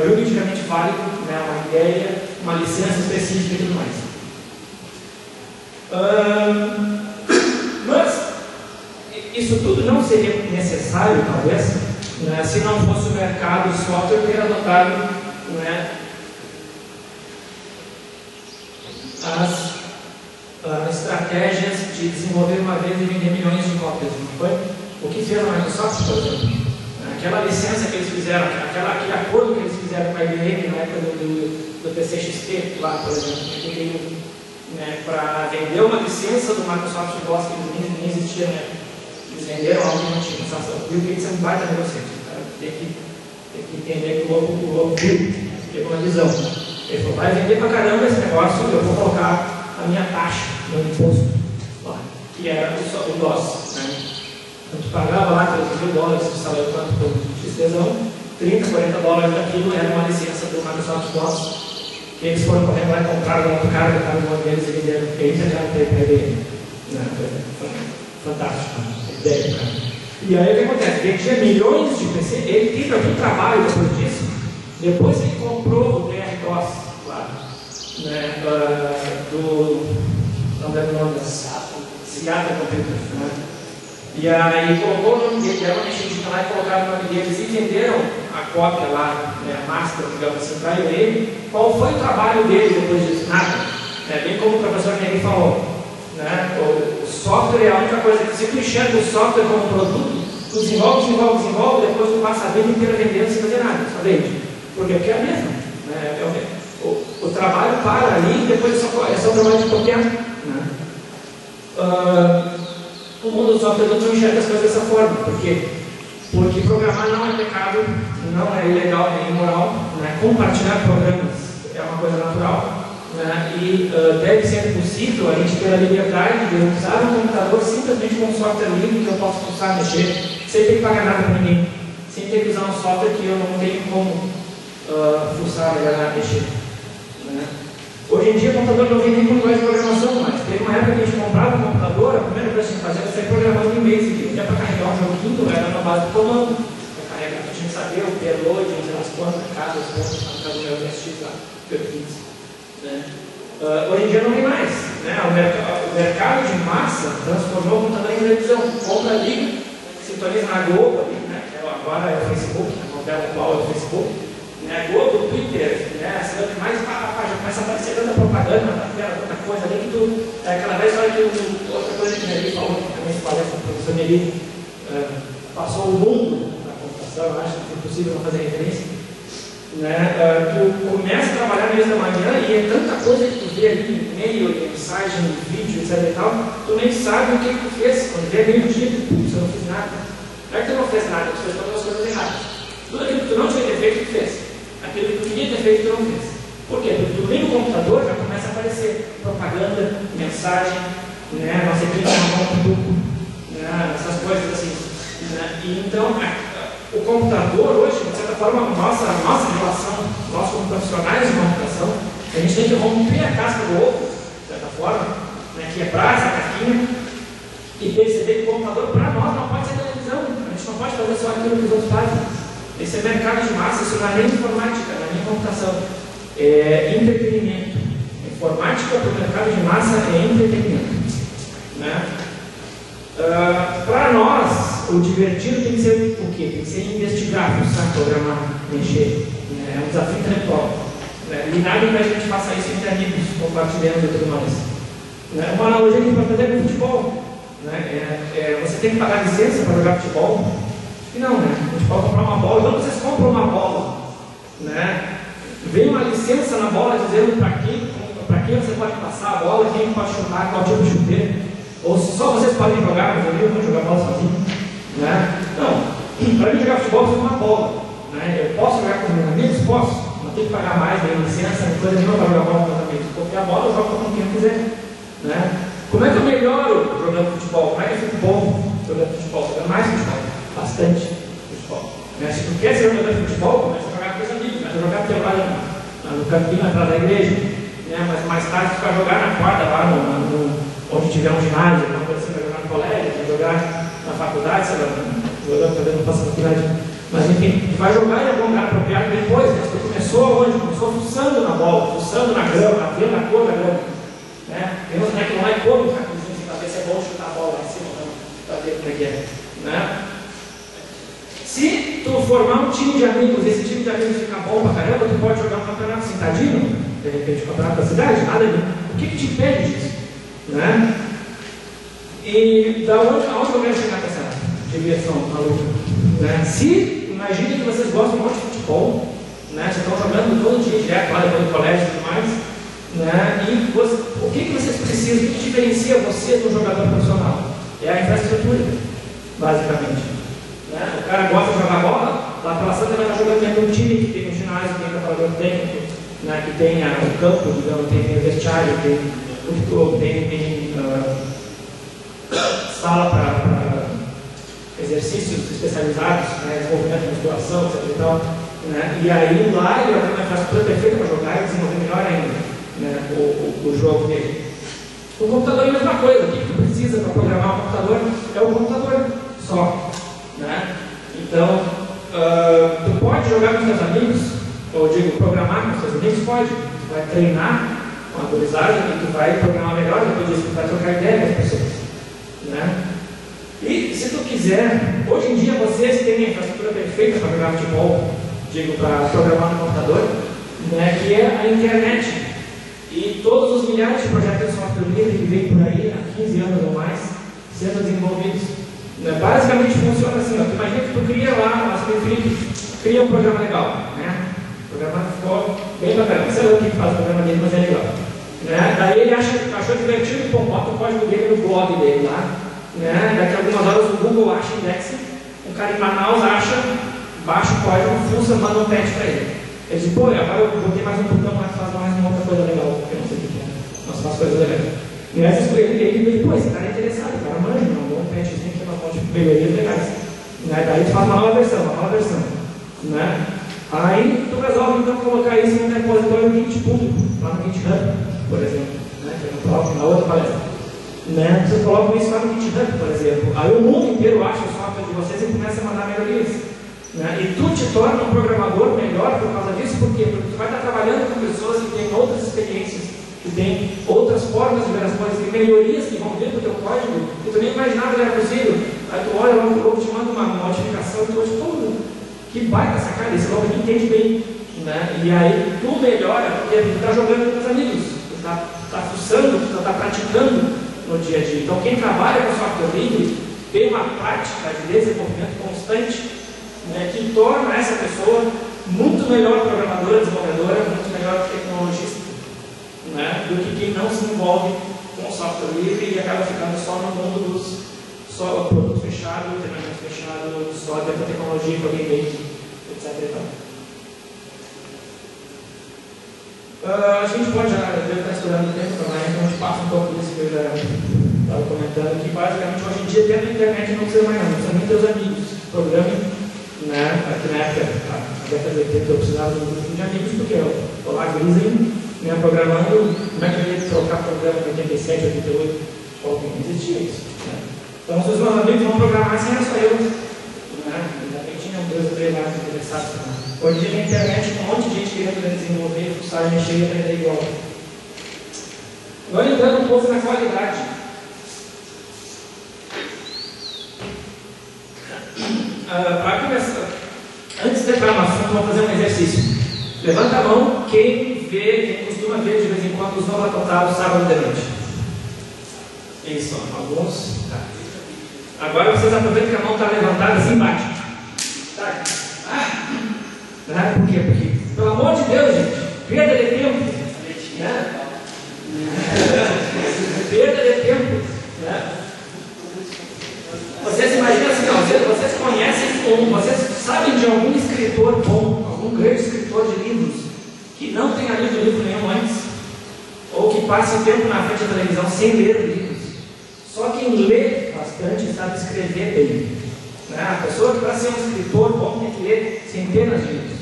juridicamente válido, né, uma ideia, uma licença específica e tudo mais. Mas isso tudo não seria necessário, talvez, né, se não fosse o mercado de software ter adotado, né, as estratégias de desenvolver uma vez e vender milhões de cópias, não foi? O que fez a Microsoft, por exemplo? Aquela licença que eles fizeram, aquele acordo que eles fizeram com a IBM na época do PCXP, lá, por exemplo, né, para vender uma licença do Microsoft DOS que nem existia, né? Eles venderam algo que não tinha. O Bill Gates é um baita negociante. Tem que entender que o Bill teve uma visão. Ele falou: vai vender pra caramba esse negócio, eu vou colocar a minha taxa no imposto, que era o DOS. Né? Então, tu pagava lá $300, tu sabia quanto por XTzão, $30, $40 daquilo era uma licença do Microsoft DOS, que eles foram correndo lá e compraram outro cara, botaram o nome deles e venderam. Porque eles já para IBM. Foi fantástico, a ideia do cara. E aí o que acontece? Vendia milhões de PC, ele teve algum trabalho depois disso, depois que ele comprou o DR-DOS, claro, né, não lembro o nome da Seattle Computer, né? E aí colocou o nome dele, era uma mexidinha lá e colocaram o nome deles e venderam a cópia lá, né, a master, digamos assim, para ele. Qual foi o trabalho dele depois disso? Nada. Bem como o professor Neri falou, né? O software é a única coisa que, se tu enxerga o software como produto, tu desenvolve, depois tu passa a vida inteira vendendo sem fazer nada, só vende. Por quê? Porque é a mesma. Né? O trabalho para ali e depois é só o trabalho de copiar. Né? O mundo do software não enxerga as coisas dessa forma. Por quê? Porque programar não é pecado, não é ilegal nem imoral. Né? Compartilhar programas é uma coisa natural. Né? E deve ser possível a gente ter a liberdade de usar um computador simplesmente com um software livre que eu posso usar, mexer, sem ter que pagar nada para ninguém, sem ter que usar um software que eu não tenho como fuçar, mexer. Né? Hoje em dia o computador não vem nem com linguagem de programação mais. Teve uma época que a gente comprava um computador, a primeira coisa que a gente fazia era sair programando em Basic. Até para carregar um joguinho, era na base do comando. Para carregar, a gente saber o payload, as quantas casas, a casa do meu MSX lá, que eu fiz. Né? Hoje em dia não tem mais. Né? O mercado de massa transformou o computador em televisão. Compra ali, sintoniza na Globo, ali, né? Agora é o Facebook, a novela atual é o Facebook. Né? Globo, Twitter, né? Você vai mais já começa a aparecer tanta propaganda, tanta coisa ali que tu. Aquela vez, olha que outra coisa que o Neri falou, que também se parece com o professor Neri, passou o mundo da computação, eu acho que é possível não fazer referência. Né? Tu começa a trabalhar no início da manhã e é tanta coisa que tu vê ali, e-mail, mensagem, vídeo, etc e tal, tu nem sabe o que tu fez. Quando vê meio-dia, você não fez nada. Não é que tu não fez nada, tu fez todas as coisas erradas. Tudo aquilo que tu não tinha ter feito, tu fez. Aquilo que tu queria ter feito, tu não fez. Por quê? Porque tu liga o computador, já começa a aparecer propaganda, mensagem, né? Nossa equipe né? Essas coisas assim. Né? E então, o computador hoje, de certa forma, nossa relação, nós como profissionais de computação, a gente tem que romper a casca do ovo, de certa forma, né? Quebrar essa casquinha e perceber que o computador, para nós, não pode ser televisão. A gente não pode fazer só aquilo que os outros fazem. Esse é mercado de massa, isso não é nem informática, não é nem computação. É entretenimento. Informática para o mercado de massa é entretenimento. Né? Para nós, o divertido tem que ser o quê? Tem que ser investigar, buscar, programar, mexer. Né? É um desafio intelectual. Né? E nada impede que a gente faça isso entre amigos, compartilhando e tudo mais. Né? Uma analogia que a gente pode fazer com futebol. Né? Você tem que pagar licença para jogar futebol? E não, né? A gente pode comprar uma bola. Quando vocês compram uma bola, né? Vem uma licença na bola dizendo para quem você pode passar a bola, quem pode chutar, qual tipo de chuteiro. Ou se só vocês podem jogar, mas eu não vou jogar bola sozinho. Né? Não, para mim jogar futebol precisa de uma bola. Né? Eu posso jogar com meus amigos? Posso. Não tenho que pagar mais, nem licença, nem coisa nenhuma para jogar bola com meus amigos. Porque a bola eu jogo com quem eu quiser. Né? Como é que eu melhoro jogando futebol? Como é que eu fico bom jogando futebol? Jogando mais futebol. Bastante futebol. Né? Se tu quer ser jogador de futebol, começa a jogar com os amigos, começa a jogar pelado no campinho atrás da igreja. Né? Mas mais tarde tu vai jogar na quadra lá onde tiver um ginásio, uma coisa assim, vai jogar no colégio, vai jogar na faculdade, sei lá, jogando também não passa faculdade. Mas enfim, tu vai jogar em algum lugar apropriado depois, né? Tu começou onde? Começou fuçando na bola, fuçando na grama, vendo a cor da grama. Né? Tem uns que vão lá e comem o cacuzinho para ver se é bom chutar a bola lá em cima, para ver como é que é. Né? Se tu formar um time de amigos, esse time de amigos ficar bom pra caramba, tu pode jogar um campeonato citadino, de repente, campeonato da cidade, nada ali. O que te impede disso? Né? E aonde eu quero chegar com essa diversão maluca? Né? Se, imagine que vocês gostam muito de futebol, né? Vocês estão jogando todo dia direto lá depois do colégio e tudo mais, né? E o que vocês precisam? O que diferencia você do jogador profissional? É a infraestrutura, basicamente. Né? O cara gosta de jogar bola, lá pela Santa vai estar jogando dentro do time que tem um ginásio, tem um preparador técnico, né? Que tem o campo, digamos, tem o vestiário, tem sala para exercícios especializados, né? Desenvolvimento de musculação, etc. E, tal, né? E aí lá ele vai ter uma infraestrutura perfeita para jogar e desenvolver melhor ainda, né? o jogo dele. O computador é a mesma coisa. O que tu precisa para programar um computador é o computador só. né? Então, tu pode jogar com seus amigos, ou digo, programar com seus amigos, pode. Tu vai treinar com a gurizada e tu vai programar melhor, depois disso tu vai trocar ideia com as pessoas, né? E se tu quiser, hoje em dia vocês têm a infraestrutura perfeita para jogar futebol, digo, para programar no computador, né, que é a internet. E todos os milhares de projetos de software livre que vem por aí há 15 anos ou mais sendo desenvolvidos. Né, basicamente funciona assim, ó, tu imagina que tu cria lá, cria um programa legal, né? O programa ficou bem bacana, não sei lá o que faz o programa dele, mas é legal. Né? Daí ele achou divertido, pô, bota o código dele no blog dele lá. Né? Daqui a algumas horas o Google acha indexa, um cara em Manaus acha, baixa o código, funciona, manda um patch para ele. Ele diz, pô, agora eu botei mais um botão lá que faz mais uma outra coisa legal, porque eu não sei o que é, mas faz coisas legais. E nessa escolha ele, pô, esse cara é interessado, o cara manja, mandou um patchzinho que é uma fonte de melhorias legais. Né? Daí tu faz uma nova versão. Né? Aí tu resolve então colocar isso em um repositório no Git público, lá no GitHub, por exemplo, né? Que é no próprio, na outra palestra. Né? Vocês colocam isso lá no GitHub, por exemplo. Aí o mundo inteiro acha o software de vocês e começa a mandar melhorias. Né? E tu te torna um programador melhor por causa disso, por quê? Porque tu vai estar trabalhando com pessoas que têm outras experiências, que têm outras formas de ver as coisas, que melhorias que vão vir do teu código, que tu nem imaginava que era possível. Aí tu olha lá, o logo te manda uma modificação, tu hoje, pô, que baita sacada, esse logo entende bem. Né? E aí tu melhora, porque tu está jogando com os amigos, tu está fuçando, tu está praticando no dia a dia. Então quem trabalha com software livre tem uma prática de desenvolvimento constante, né, que torna essa pessoa muito melhor programadora, desenvolvedora, muito melhor tecnologista, né, do que quem não se envolve com software livre e acaba ficando só no mundo dos produtos fechados, treinamento fechado, só dentro da tecnologia, programming, etc. A gente pode já deve estar estudando o tempo também, então a gente passa um pouco disso que eu já estava comentando, que basicamente hoje em dia dentro da internet não precisa mais não, precisa nem teus amigos, programa. Né? Aqui na época, na década de 80, eu precisava de um grupo de amigos, porque eu estou lá grisinho, né, programando, como é que eu ia trocar programa em 87, 88? Não existia isso. Né? Então, se os meus amigos vão programar, assim era só eu. Né? Ainda bem que tinham 2 ou 3 mais interessados. Né? Hoje em dia na internet, um monte de gente querendo desenvolver, fuçar, mexer e aprender igual. Agora entrando um pouco na qualidade. Para começar, antes de entrar no assunto, vamos fazer um exercício. Levanta a mão quem costuma ver de vez em quando os Nova Total sábado de noite. Isso, alguns. Tá. Agora vocês aproveitam que a mão está levantada assim, bate. Tá. Por quê? Porque, pelo amor de Deus, gente, perda de tempo. Né? Perda de tempo. Né? Vocês imaginam assim, ó, vocês conhecem vocês sabem de algum escritor bom, algum grande escritor de livros, que não tenha lido livro nenhum antes, ou que passe o tempo na frente da televisão sem ler livros. Só quem lê bastante sabe escrever bem. Né? A pessoa que para ser um escritor bom tem que ler centenas de livros.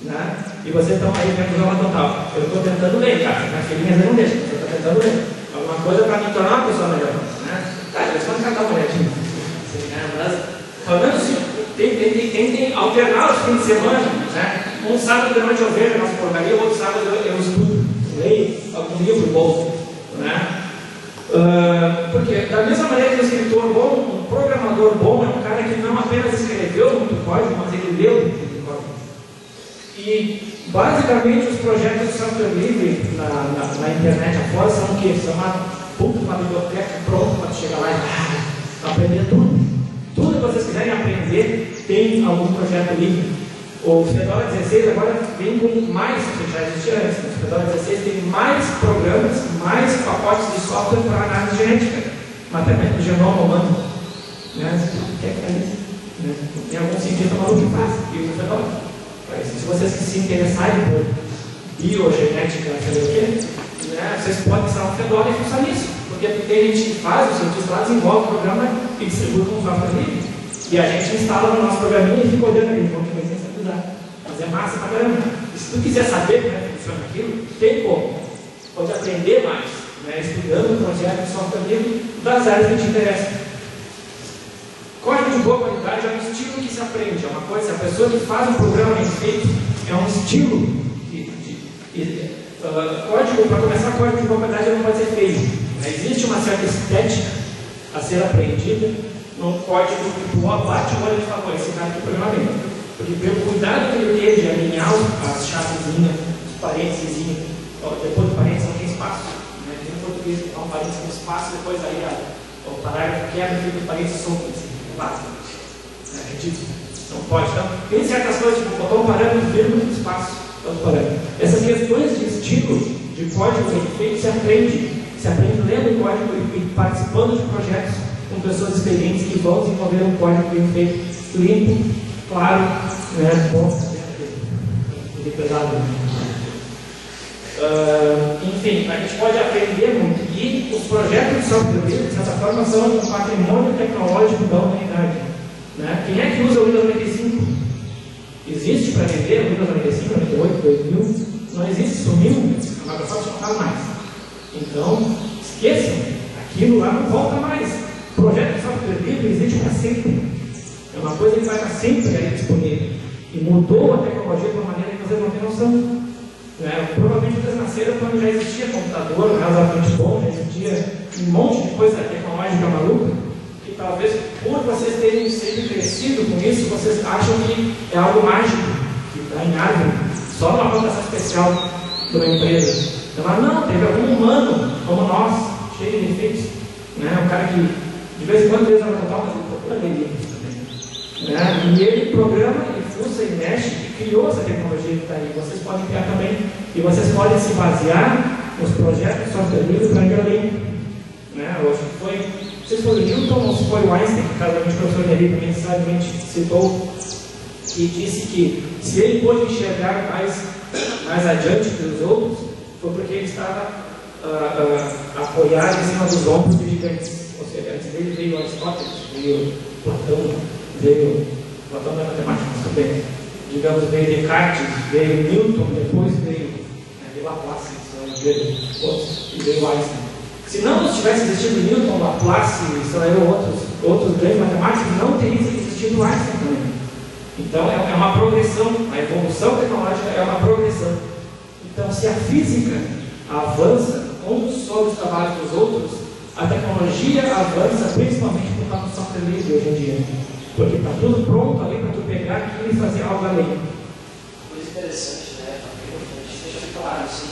Né? E vocês estão aí vendo Nova Total. Eu estou tentando ler, cara. Minhas filhinhas não deixam, eu estou tentando ler. Alguma coisa para me tornar uma pessoa melhor. Né? Tá, eles vão cantar uma olhadinha. Mas, pelo menos assim, tentem alternar os fins de semana. Né? Um sábado de noite eu vejo a nossa porcaria, outro sábado eu estudo, leio algum livro bom. Né? Porque, da mesma maneira que um escritor bom, um programador bom é um cara que não apenas escreveu muito código, mas ele leu muito código. E, basicamente, os projetos de software livre na internet afora são o quê? São uma biblioteca pronta para chegar lá e aprender tudo. Tudo que vocês quiserem aprender tem algum projeto livre. O Fedora 16 agora vem com mais, que já existia antes, mas o Fedora 16 tem mais programas, mais pacotes de software para análise genética, mapeamento do genoma humano. Né? O que é isso? Né? Tem algum cientista maluco que faz, e usa o Fedora. Se vocês se interessarem por biogenética, saber o quê? Né? Vocês podem instalar um Fedora e funcionar nisso. Porque tem gente que faz, os cientistas lá desenvolve o programa e distribui como software livre. E a gente instala no nosso programinha e fica olhando aquele ponto de presença e usar. Mas é massa pra caramba. E se tu quiser saber como é que funciona aquilo, tem como. Pode aprender mais, né? Estudando o projeto de software livre das áreas que te interessam. Código de boa qualidade é um estilo que se aprende, é uma coisa, a pessoa que faz um programa bem feito é um estilo. Código, para começar, código de propriedade não pode ser feio. Existe uma certa estética a ser aprendida no código que tu bate o olho e fala, esse cara aqui programa bem. Porque pelo cuidado que ele teve de alinhar as chavezinhas, os parênteses, depois do parênteses não tem espaço. Tem em português que dá um parênteses com espaço, depois aí o parágrafo quebra e fica o parênteses solto. É ridículo. Não pode. Então, tem certas coisas, tipo, botou um parâmetro, vírgula, espaço, outro parâmetro. Essas questões de estilo, de código bem feito, se aprende lendo o código e participando de projetos com pessoas experientes que vão desenvolver um código bem feito, limpo, claro, bom, e pesado. Enfim, a gente pode aprender muito. E os projetos de software livre, de certa forma, são um patrimônio tecnológico da humanidade. Quem é que usa o Windows 95? Existe para vender o Windows 95, 98, 2000? Não existe, sumiu. A Microsoft não faz mais. Então, esqueçam, aquilo lá não volta mais. O projeto de software livre existe para sempre. É uma coisa que vai estar sempre aí disponível. E mudou a tecnologia de uma maneira que vocês não têm noção. Provavelmente vocês nasceram quando já existia computador razoavelmente bom, já existia um monte de coisa tecnológica maluca, que talvez por vocês terem sempre crescido com isso, vocês acham que é algo mágico, que está em árvore, só uma rotação especial de uma empresa. Mas não, teve algum humano como nós, cheio de defeitos, um cara que de vez em quando fez uma total, mas ele procura ler livros também. E ele programa, ele fuça e mexe, e criou essa tecnologia que está aí. Vocês podem criar também, e vocês podem se basear nos projetos de software livre para ir além. Eu acho que foi, não sei se foi o Newton ou se foi o Einstein, que casualmente o professor Neri também necessariamente citou, que disse que se ele pôde enxergar mais adiante que os outros, foi porque ele estava apoiado em cima dos ombros de gigantes. Ou seja, antes dele veio Aristóteles, veio Platão, veio Platão da matemática, mas também, digamos, veio Descartes, veio Newton, depois veio Laplace, e veio Einstein. Se não tivesse existido Newton, Laplace, outros grandes matemáticos, não teria existido Einstein também. Então é uma progressão, a evolução tecnológica é uma progressão. Então, se a física avança uns sobre os trabalhos dos outros, a tecnologia avança principalmente por causa do software livre hoje em dia. Porque está tudo pronto ali para tu pegar aquilo e fazer algo além. Coisa interessante, deixa eu falar assim,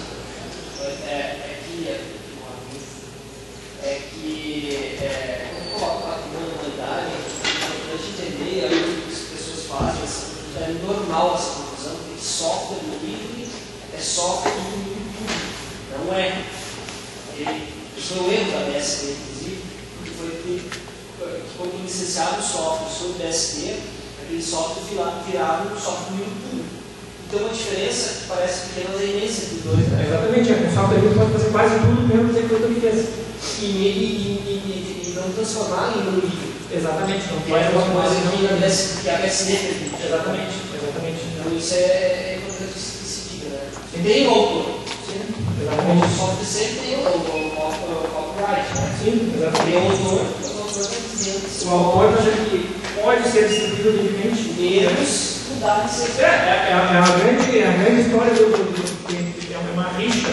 quando coloca patrimônio da humanidade, é importante entender o que as pessoas fazem, assim, é normal essa confusão, que software livre é software livre público, não é. Isso foi o erro da BSD, inclusive, porque foi que quando licenciado o software sobre o BSD, aquele software virava um software livre público. Então, uma diferença que parece pequena, mas é imensa entre os dois. Exatamente, o software livre pode fazer quase tudo mesmo que o que fez. E não transformar em um livro. Exatamente, não pode uma coisa que a BSD permite. Exatamente. Então, isso é importante que se diga, E tem o autor. Exatamente. O software sempre tem o copyright, Sim, exatamente. Tem o autor está dizendo. O autor está dizendo que pode ser distribuído livremente. Erros mudar de ser. É a grande história é uma rixa,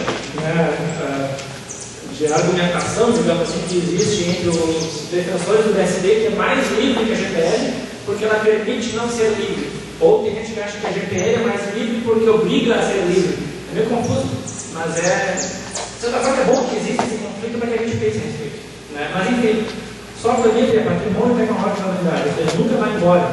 de argumentação, digamos assim, que existe entre os defensores do BSD, que é mais livre que a GPL, porque ela permite não ser livre. Ou tem gente que acha que a GPL é mais livre porque obriga a ser livre. É meio confuso, mas de certa forma é bom que exista esse conflito para que a gente pense a respeito. Mas enfim, software livre é patrimônio tecnológico da humanidade, ou seja, nunca vai embora.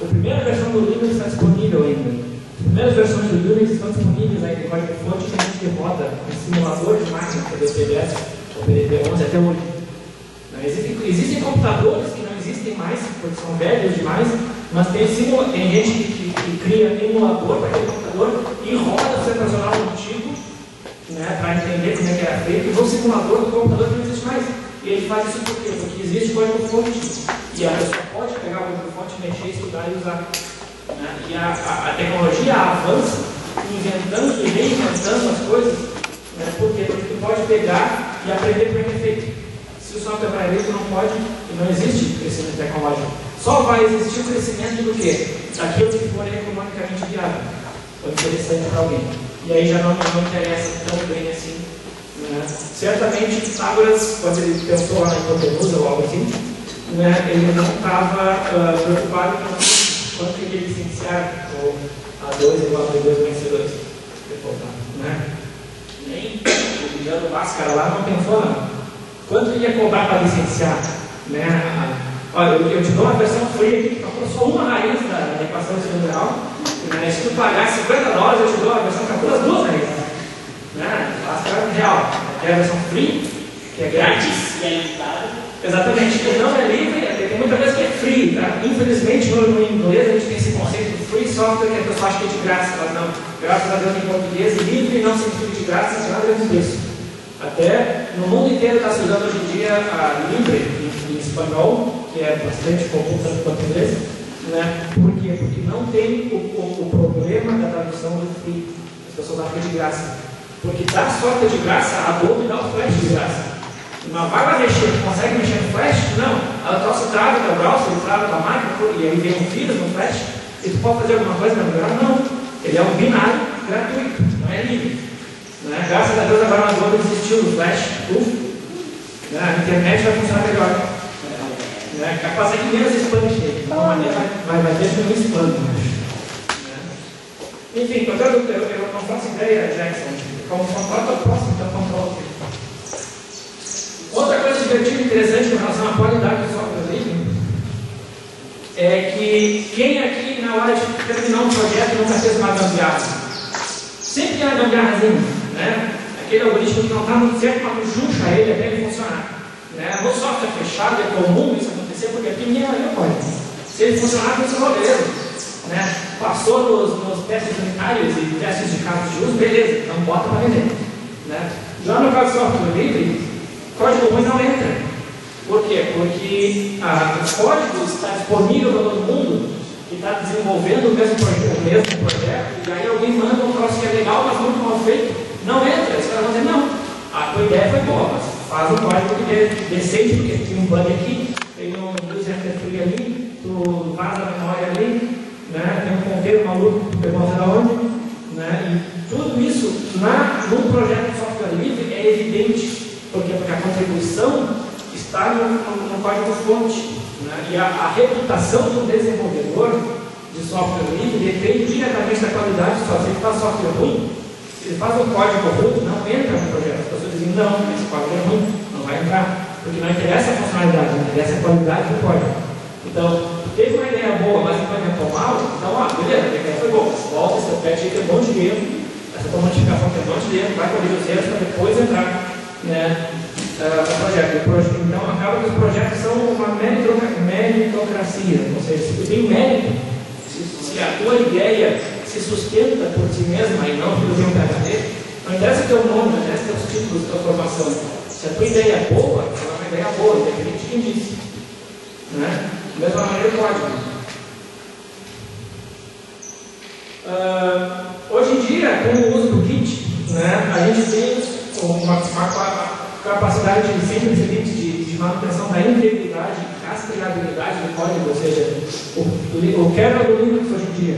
A primeira versão do Linux está disponível ainda. As primeiras versões do Unix estão disponíveis ainda em código-fonte, que a gente roda em simulador de máquina, por PDS ou PDP-11 até hoje. Existem computadores que não existem mais, porque são velhos demais, mas tem gente que cria emulador para aquele computador e roda o sistema operacional antigo, para entender como é que era feito, e o simulador do computador que não existe mais. E ele faz isso por quê? Porque existe código-fonte. E a pessoa pode pegar o código-fonte, mexer, estudar e usar. E a tecnologia avança, inventando e reinventando as coisas. Por quê? Porque tu pode pegar e aprender como é que é feito. Se o software vai ler, tu não pode, e não existe crescimento tecnológico Só vai existir o crescimento do quê? Daquilo que for economicamente viável ou interessante para alguém. E aí já não interessa tão bem assim. Né? Certamente, Pitágoras, quando ele pensou lá na hipotenusa ou algo assim, né, ele não estava preocupado com quanto ele ia licenciar ou A2 igual a B2 mais C2. Né? Nem o Guilherme Bhaskara lá não pensou não. Quanto ele ia cobrar para licenciar? Né? Olha, eu te dou uma versão free aqui que calcula só uma raiz da equação de segundo grau. Né? Se tu pagar $50, eu te dou a versão que calcula as duas raízes. Né? Bhaskara real. É a versão free, que é grátis. E é limitado. Exatamente. E não é livre, tem muita coisa que é free. Tá? Infelizmente, no inglês a gente tem esse conceito de free software que a pessoa acha que é de graça. Mas não. Graças a Deus em português, livre não significa de graça, não tem nada a ver com isso. Até no mundo inteiro está se usando hoje em dia a Libre em espanhol, que é bastante comum tanto quanto em inglês. Né? Por quê? Porque não tem o problema da tradução do free. As pessoas acham que é de graça. Porque dá software de graça, a Adobe dá o Flash de graça. Mas vai lá mexer, consegue mexer no Flash? Não. Ela trouxe o trava da browser, o trava da máquina, e aí vem um vírus no Flash. E tu pode fazer alguma coisa para melhorar? Não. Ele é um binário gratuito, não é livre. Né? Graças a Deus agora na Adobe existiu o Flash. Né? A internet vai funcionar melhor. Né? Capaz é que menos spam chega. De alguma maneira vai ter que um spam. Enfim, eu não faço ideia, Jackson. Como controle do próximo, então controle. Outra coisa divertida e interessante com relação à qualidade do software livre é que quem aqui na hora de terminar um projeto nunca fez uma gambiarra. Sempre tem uma gambiarrazinha, né? Aquele algoritmo que não está muito certo, mas juncha ele até ele funcionar. Né? No software fechado é comum isso acontecer porque aqui ninguém pode. Se ele funcionar, funcionou, beleza. Né? Passou nos testes unitários e testes de casos de uso, beleza, então bota para vender. Né? Já no caso do software livre, código ruim não entra. Por quê? Porque o código está disponível para todo mundo que está desenvolvendo o mesmo projeto, e aí alguém manda um troço que é legal, mas muito mal feito, não entra. Os caras vão dizer, não, a tua ideia foi boa, mas faz um código que é decente, porque tem um bug aqui, tem um user interface ali, tu vaza a memória ali, né? Tem um ponteiro maluco que tu pegou da onde, né? E tudo isso num projeto de software livre é evidente, porque a contribuição está no código-fonte, né? E a reputação do desenvolvedor de software livre depende diretamente da qualidade do software. Se ele faz software ruim, se ele faz um código ruim, não entra no projeto. As pessoas dizem, não, esse código é ruim, não vai entrar, porque não interessa a funcionalidade, não interessa a qualidade do código. Então, teve uma ideia boa, mas implementou mal, então, beleza, a ideia foi boa, volta, esse patch aí tem um monte de erro, essa tua modificação tem um monte de erro, vai corrigir os erros para depois entrar, né, no projeto. Então, acaba que os projetos são uma meritocracia, ou seja, se tu tem mérito, se a tua ideia se sustenta por ti mesma e não pelo teu PhD, não interessa teu nome, não interessa teus títulos, tua formação. Se a tua ideia é boa, ela é uma ideia boa, independente de quem disse. Né? Da mesma maneira, código. Hoje em dia, com o uso do Git, né, a gente tem uma capacidade sem precedentes de manutenção da integridade e rastreabilidade do código, ou seja, o kernel do Linux hoje em dia.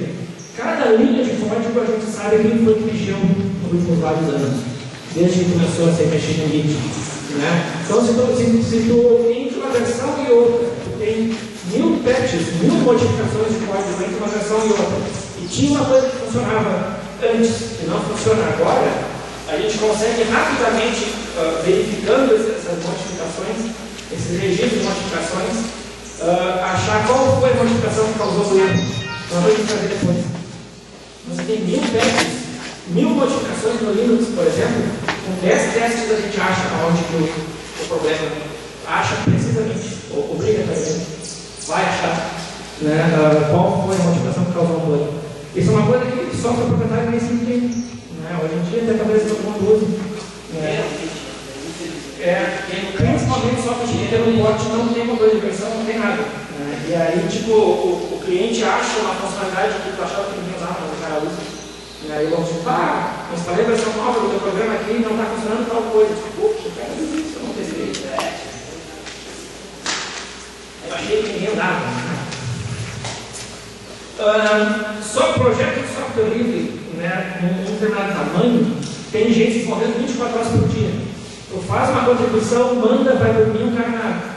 Cada linha de código a gente sabe quem foi que mexeu nos últimos vários anos, desde que começou a ser mexido no Git. Né? Então, se tu entre uma versão e outra, tu tem 1000 patches, 1000 modificações de código entre uma versão e outra, e tinha uma coisa que funcionava antes e não funciona agora, a gente consegue rapidamente, verificando essas modificações, esses registros de modificações, achar qual foi a modificação que causou o erro. Então, a gente vai ver depois. Você tem 1000 patches, 1000 modificações no Linux, por exemplo, com 10 testes a gente acha onde que o problema acha precisamente, obrigatoriamente, vai achar, né, qual foi a modificação que causou o problema. Isso é uma coisa que só o proprietário nem sempre tem. Né? Hoje em dia, até talvez todo mundo use. Principalmente só que tem um bot, não tem uma coisa de versão, não tem nada. Né? E aí, tipo, o cliente acha uma funcionalidade que tu achava que ninguém usava, mas o cara usa. E aí eu tipo, instalei a versão nova do teu programa aqui e não está funcionando tal coisa. Tipo, o cara diz isso, eu não testei. Eu achei que ninguém usava. Né? Só projeto de software livre, né, num determinado tamanho, tem gente desenvolvendo 24 horas por dia. Tu faz uma contribuição, manda, vai dormir, um cara na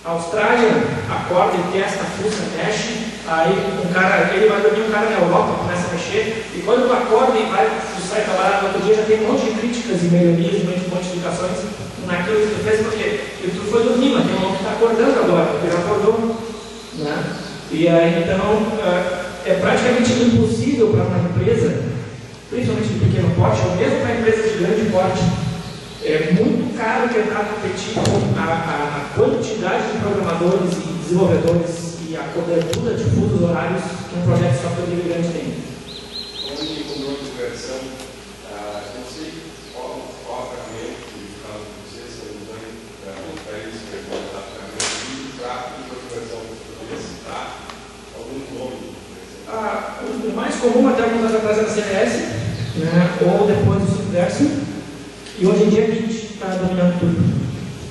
Austrália, acorda e testa, fuça, mexe, aí um cara, ele vai dormir, um cara na Europa começa a mexer, e quando tu acorda e vai sai trabalhar no outro dia, já tem um monte de críticas e melhorias, um monte de modificações naquilo que tu fez, porque tu foi dormir, mas tem um que está acordando agora, porque já acordou, né? E aí, então, é praticamente impossível para uma empresa, principalmente de pequeno porte, ou mesmo para empresas de grande porte, é muito caro tentar competir com a quantidade de programadores e desenvolvedores e a cobertura de fusos horários que um projeto de software livre grande tem. Como indicador de versão, não sei qual a ferramenta que fala com vocês, se não tem para eles perguntar a ferramenta de tráfego de versão, poderia citar algum nome? O mais comum até alguns anos atrás era CDS, né, ou depois o Subverso. E hoje em dia Git está dominando tudo.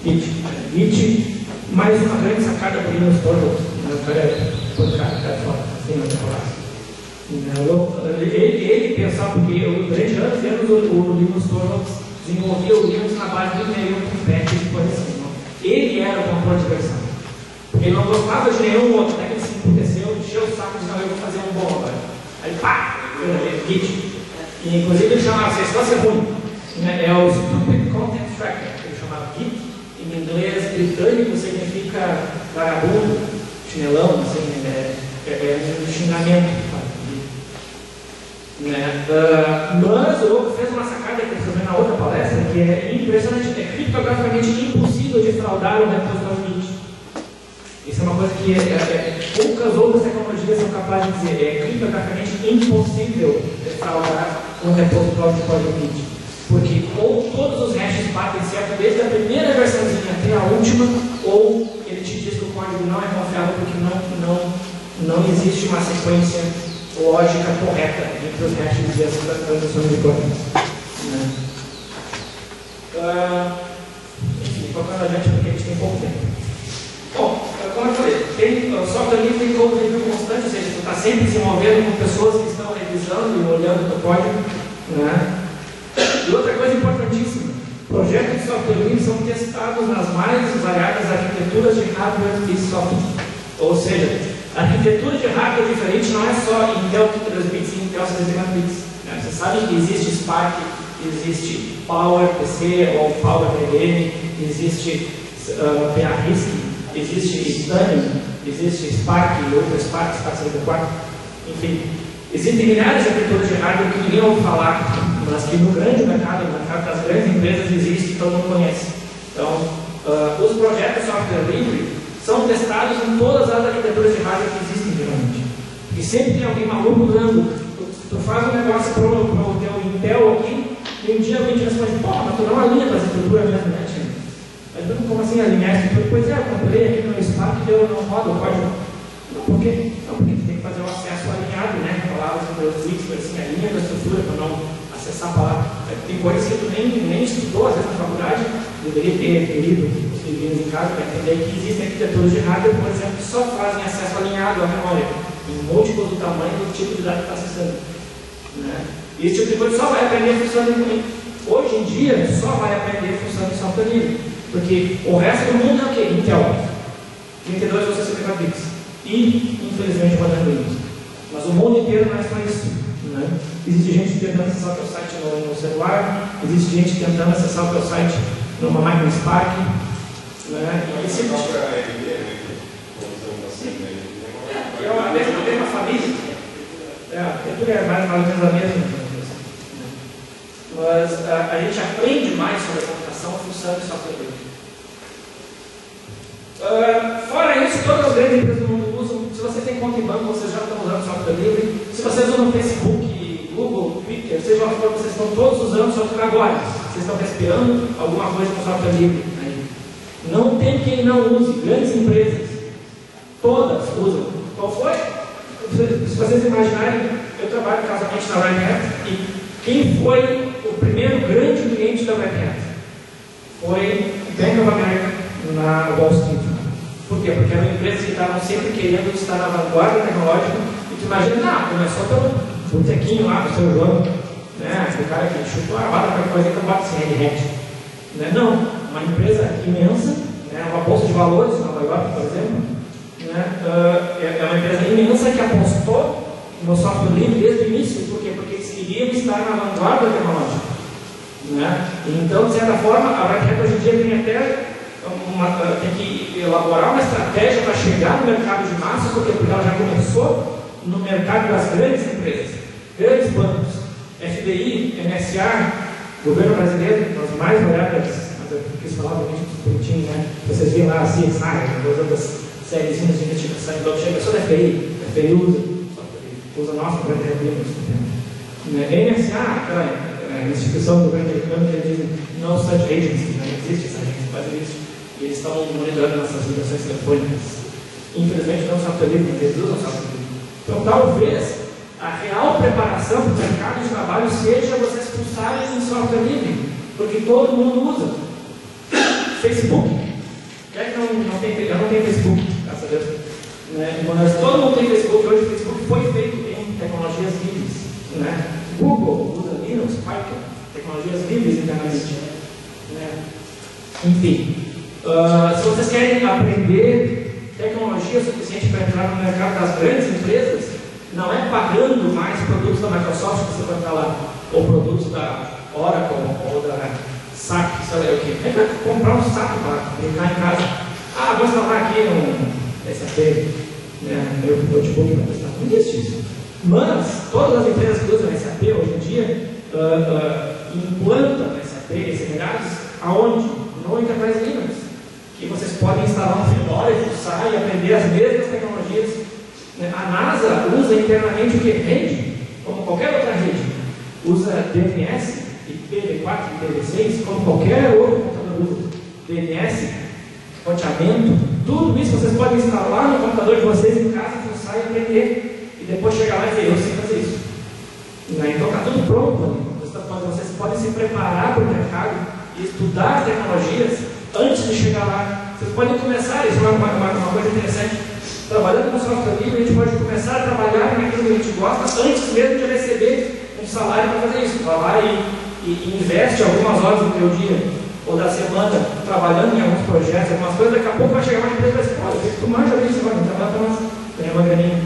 Git, mais uma grande sacada por Linus Torvalds. O cara foi cara fora, sem mais falar. Ele pensava, porque durante anos e anos o Linus Torvalds desenvolvia o Linux na base do e-mail com patch e coisa assim. Ele era o controle de versão. Ele não gostava de nenhum outro, até que ele se emputeceu, encheu o saco de não, eu vou fazer um bom agora. Aí pá, Git. E inclusive ele chamava, vocês só ser ruim. É o Stupid Content Tracker, que ele chamava Git, em inglês britânico significa vagabundo, chinelão, assim, é um xingamento. Mas o Louco fez uma sacada que ele na outra palestra, que é impressionante, é criptograficamente impossível de fraudar o repositório Git. Isso é uma coisa que poucas outras tecnologias são capazes de dizer, é criptograficamente impossível de fraudar um repositório de código Git. Porque ou todos os hashes batem certo desde a primeira versãozinha até a última, ou ele te diz que o código não é confiável porque não existe uma sequência lógica correta entre os hashes e as transições de código. Enfim, tocando adiante porque a gente tem pouco tempo. Bom, como eu falei, o software livre tem code review constante, ou seja, você está sempre desenvolvendo com pessoas que estão revisando e olhando o código, né? E outra coisa importantíssima, projetos de software livre são testados nas mais variadas arquiteturas de hardware e software. Ou seja, a arquitetura de hardware diferente não é só Intel 32 bits e Intel 64 bits. Né? Você sabe que existe Spark, existe Power PC ou Power PDM, existe PA-RISC, existe Titanium, existe Spark, OpenSpark, Spark 64, enfim. Existem milhares de arquiteturas de hardware que ninguém ouve falar, mas que no grande mercado, no mercado das grandes empresas, existe e todo mundo conhece. Então, os projetos de software livre são testados em todas as arquiteturas de hardware que existem, geralmente. E sempre tem alguém maluco usando. Tu faz um negócio para o teu Intel aqui, e um dia alguém te responde, pô, mas tu não alinha para essa estrutura mesmo, né, Tim? Aí tu, como assim alinhar a estrutura? Pois é, eu comprei aqui no Spark e não roda o código. Não, por quê? Não, porque tu tem que fazer o acesso alinhado, né? Palavras com meus links, assim, alinha com a estrutura para não acessar a palavra. Tem coisas que tu nem estudou, às vezes na faculdade, deveria ter lido os livrinhos em casa para entender que existem arquiteturas de hardware, por exemplo, que só fazem acesso alinhado à memória, em múltiplos do tamanho do tipo de dado que está acessando. Né? E esse tipo de coisa só vai aprender funcionando livre. Hoje em dia, só vai aprender funcionando em software livre. Porque o resto do mundo é o quê? Intel. 32 ou 64 bits. E, infelizmente, rodando Windows. Mas o mundo inteiro não é só isso. Né? Existe gente tentando acessar o teu site no celular, existe gente tentando acessar o teu site numa máquina Spark. Né? E esse é a mesma família. Tudo é mais ou menos a mesma. Mas a gente aprende mais sobre a computação funcionando em software livre. Fora isso, todas as grandes empresas do mundo usam. Se você tem conta em banco, vocês já estão usando software livre. Se vocês usam Facebook, Google, Twitter, seja lá o que for, vocês estão todos usando software agora. Vocês estão respirando alguma coisa com software livre. Não tem quem não use. Grandes empresas, todas usam. Qual foi? Se vocês imaginarem, eu trabalho casualmente na Red Hat e quem foi o primeiro grande cliente da Red Hat? Foi Bank of America na Wall Street. Por quê? Porque eram empresas que estavam sempre querendo estar na vanguarda tecnológica e tu imagina, começou pelo botequinho lá do seu João, né? O cara que chutou a bala para fazer que bota sem Red Hat. Né? Não, uma empresa imensa, né? Uma bolsa de valores em Nova York, por exemplo, né? É uma empresa imensa que apostou no software livre desde o início. Por quê? Porque eles queriam estar na vanguarda tecnológica. Né? Então, de certa forma, a Red Hat hoje em dia tem até tem que elaborar uma estratégia para chegar no mercado de massa, porque ela já começou no mercado das grandes empresas, grandes bancos, FBI, NSA, governo brasileiro, as mais variadas, mas eu quis falar bonito, bonitinho, né? Vocês viram lá a CSI, todas outras séries de investigação, então chega só da FBI, a FBI usa nossa para ter NSA, aquela instituição do governo americano que eles dizem no such agency, não existe essa agência, mas e eles estão monitorando nossas ligações telefônicas. Infelizmente não software livre, mas eles usam software livre. Então talvez a real preparação para o mercado de trabalho seja vocês pulsarem em software livre, porque todo mundo usa. Facebook. Quem é que não tem? Eu não tenho Facebook, graças a Deus. Né? Mas todo mundo tem Facebook. Hoje o Facebook foi feito em tecnologias livres. Né? Google usa Linux, Python, tecnologias livres internamente. Né? Enfim, se vocês querem aprender tecnologia suficiente para entrar no mercado das grandes empresas, não é pagando mais produtos da Microsoft que você vai estar lá, ou produtos da Oracle, ou da SAP, sei lá o que. É para comprar um SAP para brincar em casa. Ah, vou instalar aqui um SAP, né, meu notebook para testar. Não existe isso. Mas todas as empresas que usam SAP hoje em dia implantam SAP, similares, aonde? No Enterprise Linux, que vocês podem instalar um Fedora e pulsar e aprender as mesmas tecnologias. A NASA usa internamente o que? Rede, como qualquer outra rede. Usa DNS, IPv4, IPv6, como qualquer outro computador usa. DNS, roteamento, tudo isso vocês podem instalar no computador de vocês em casa, pulsar e aprender. E depois chegar lá e dizer, eu sei fazer isso. Então está tudo pronto ali. Vocês podem se preparar para o mercado e estudar as tecnologias antes de chegar lá. Vocês podem começar, isso é uma coisa interessante. Trabalhando com software livre, a gente pode começar a trabalhar naquilo que a gente gosta antes mesmo de receber um salário para fazer isso. Vai lá e investe algumas horas do teu dia ou da semana trabalhando em alguns projetos, algumas coisas. Daqui a pouco vai chegar uma empresa e vai dizer, olha, tu manja disso, vai trabalhar para nós, ganhar uma graninha.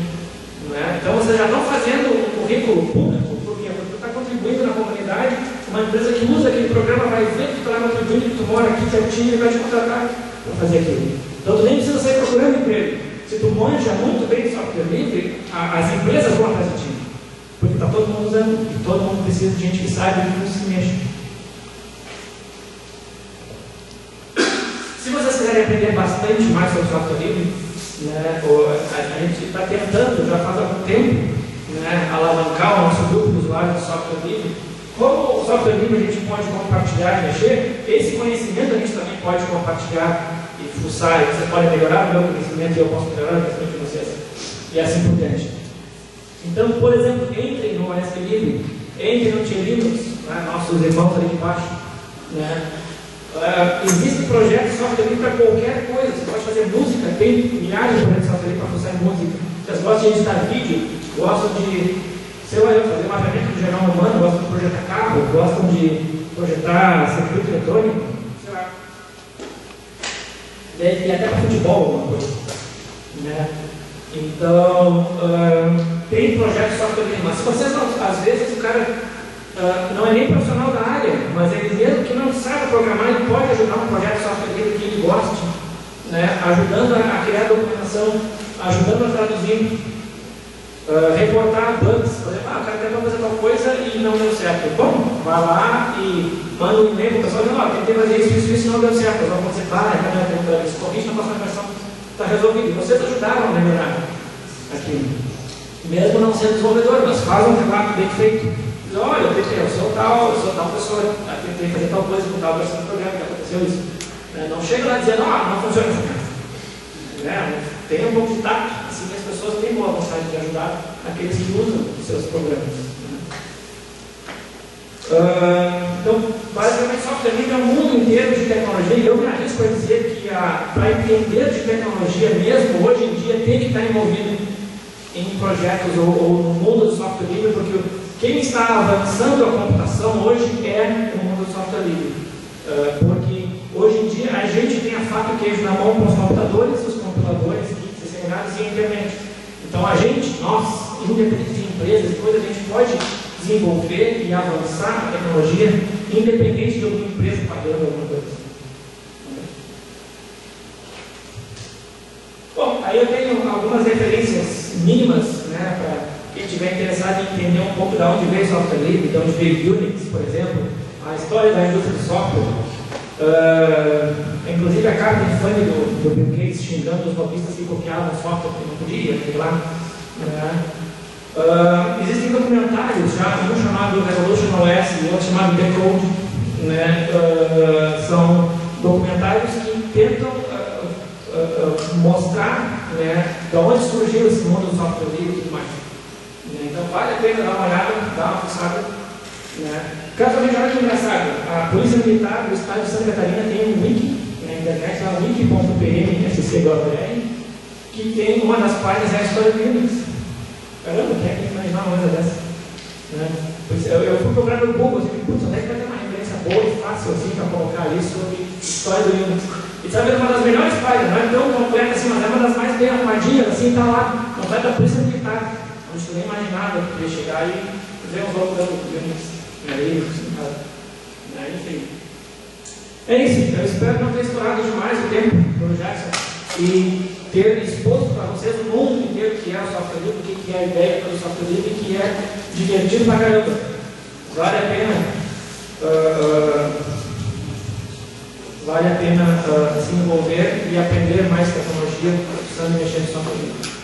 Então vocês já estão fazendo um currículo público, porque tu está contribuindo na comunidade. Uma empresa que usa aquele programa vai ver que tu está contribuindo, que tu mora aqui pertinho e vai te contratar para fazer aquilo. Então tu nem precisa sair procurando emprego. Se tu manja muito bem de software livre, as empresas vão atrás de ti. Porque está todo mundo usando, e todo mundo precisa de gente que saiba e que se mexe. Se vocês quiserem aprender bastante mais sobre software livre, né, a gente está tentando, já faz algum tempo, né, alavancar o nosso grupo de usuários de software livre. Como o software livre a gente pode compartilhar e mexer, esse conhecimento a gente também pode compartilhar e fuçar, e vocês podem melhorar o meu conhecimento e eu posso melhorar o conhecimento de vocês, e assim por diante. Então, por exemplo, entrem no OS Livre, entrem no T-Linux, né, nossos irmãos ali de baixo. Né? Existem projetos de software livre para qualquer coisa. Você pode fazer música, tem milhares de projetos de software livre para fazer música. Vocês gostam de editar vídeo, gostam de, sei lá, fazer mapeamento do genoma humano, gostam de projetar carro, gostam de projetar circuito eletrônico, sei lá. E até para futebol, alguma coisa. Né? Então, tem projetos de software livre, mas se vocês não, às vezes o cara não é nem profissional da área, mas ele mesmo que não sabe programar, ele pode ajudar um projeto de software livre que ele goste, né? Ajudando a criar documentação, ajudando a traduzir, reportar bugs. Por exemplo, o cara tentou fazer tal coisa e não deu certo. Bom, vai lá e manda um e-mail para o pessoal dizendo, ó, tentei fazer isso e não deu certo. Então, quando você para, isso corrige na próxima versão, está resolvido. E vocês ajudaram a melhorar aqui. Mesmo não sendo desenvolvedor, mas faz um trabalho bem feito. Diz, olha, eu sou tal pessoa, tentei fazer tal coisa com tal versão do programa, que aconteceu isso. Não chega lá dizendo, não funciona isso. Tenha um pouco de tato, assim que as pessoas têm boa vontade de ajudar aqueles que usam os seus programas. Então, basicamente, software livre é um mundo inteiro de tecnologia, e eu me arrisco a dizer que para entender de tecnologia mesmo, hoje em dia tem que estar envolvido em projetos ou no mundo do software livre, porque quem está avançando a computação hoje é o mundo do software livre. Porque hoje em dia a gente tem a faca e o queijo na mão com os computadores disseminados e a internet. Então nós, independente de empresas, depois a gente pode desenvolver e avançar a tecnologia independente de alguma empresa pagando alguma coisa. Bom, aí eu tenho algumas referências mínimas, né, para quem estiver interessado em entender um pouco de onde veio o software livre, de onde veio o Unix, por exemplo, a história da indústria de software, inclusive a carta infame do Bill Gates xingando os lobistas que copiavam software que não podia, sei lá. Existem documentários, já um chamado Revolution OS e outro chamado Decode, né, são documentários que tentam mostrar, né, de onde surgiu esse mundo do software livre e tudo mais. Então vale a pena dar uma olhada, dar uma fuçada. Casualmente, olha que engraçado, a Polícia Militar do Estado de Santa Catarina tem um wiki na internet, lá wiki.pm.sc.gov.br, que tem uma das páginas, é a história do Unix. Caramba, quem é que imaginar uma coisa dessa? Eu fui procurar no Google, assim, putz, onde é que vai ter uma referência boa e fácil assim para colocar ali sobre história do Unix? E sabe, uma das melhores páginas, não é tão completa assim, mas é uma das mais bem arrumadinhas, assim, está lá, completa da Polícia Militar. Onde eu nem imaginava que podia chegar e ver uns outros do Unix. Enfim. É isso, eu espero não ter estourado demais o tempo do Jackson e ter exposto para vocês o mundo inteiro que é o software livre, o que é a ideia do software livre, que é divertido pra caramba. Vale a pena se envolver e aprender mais tecnologia, precisando mexer no software livre.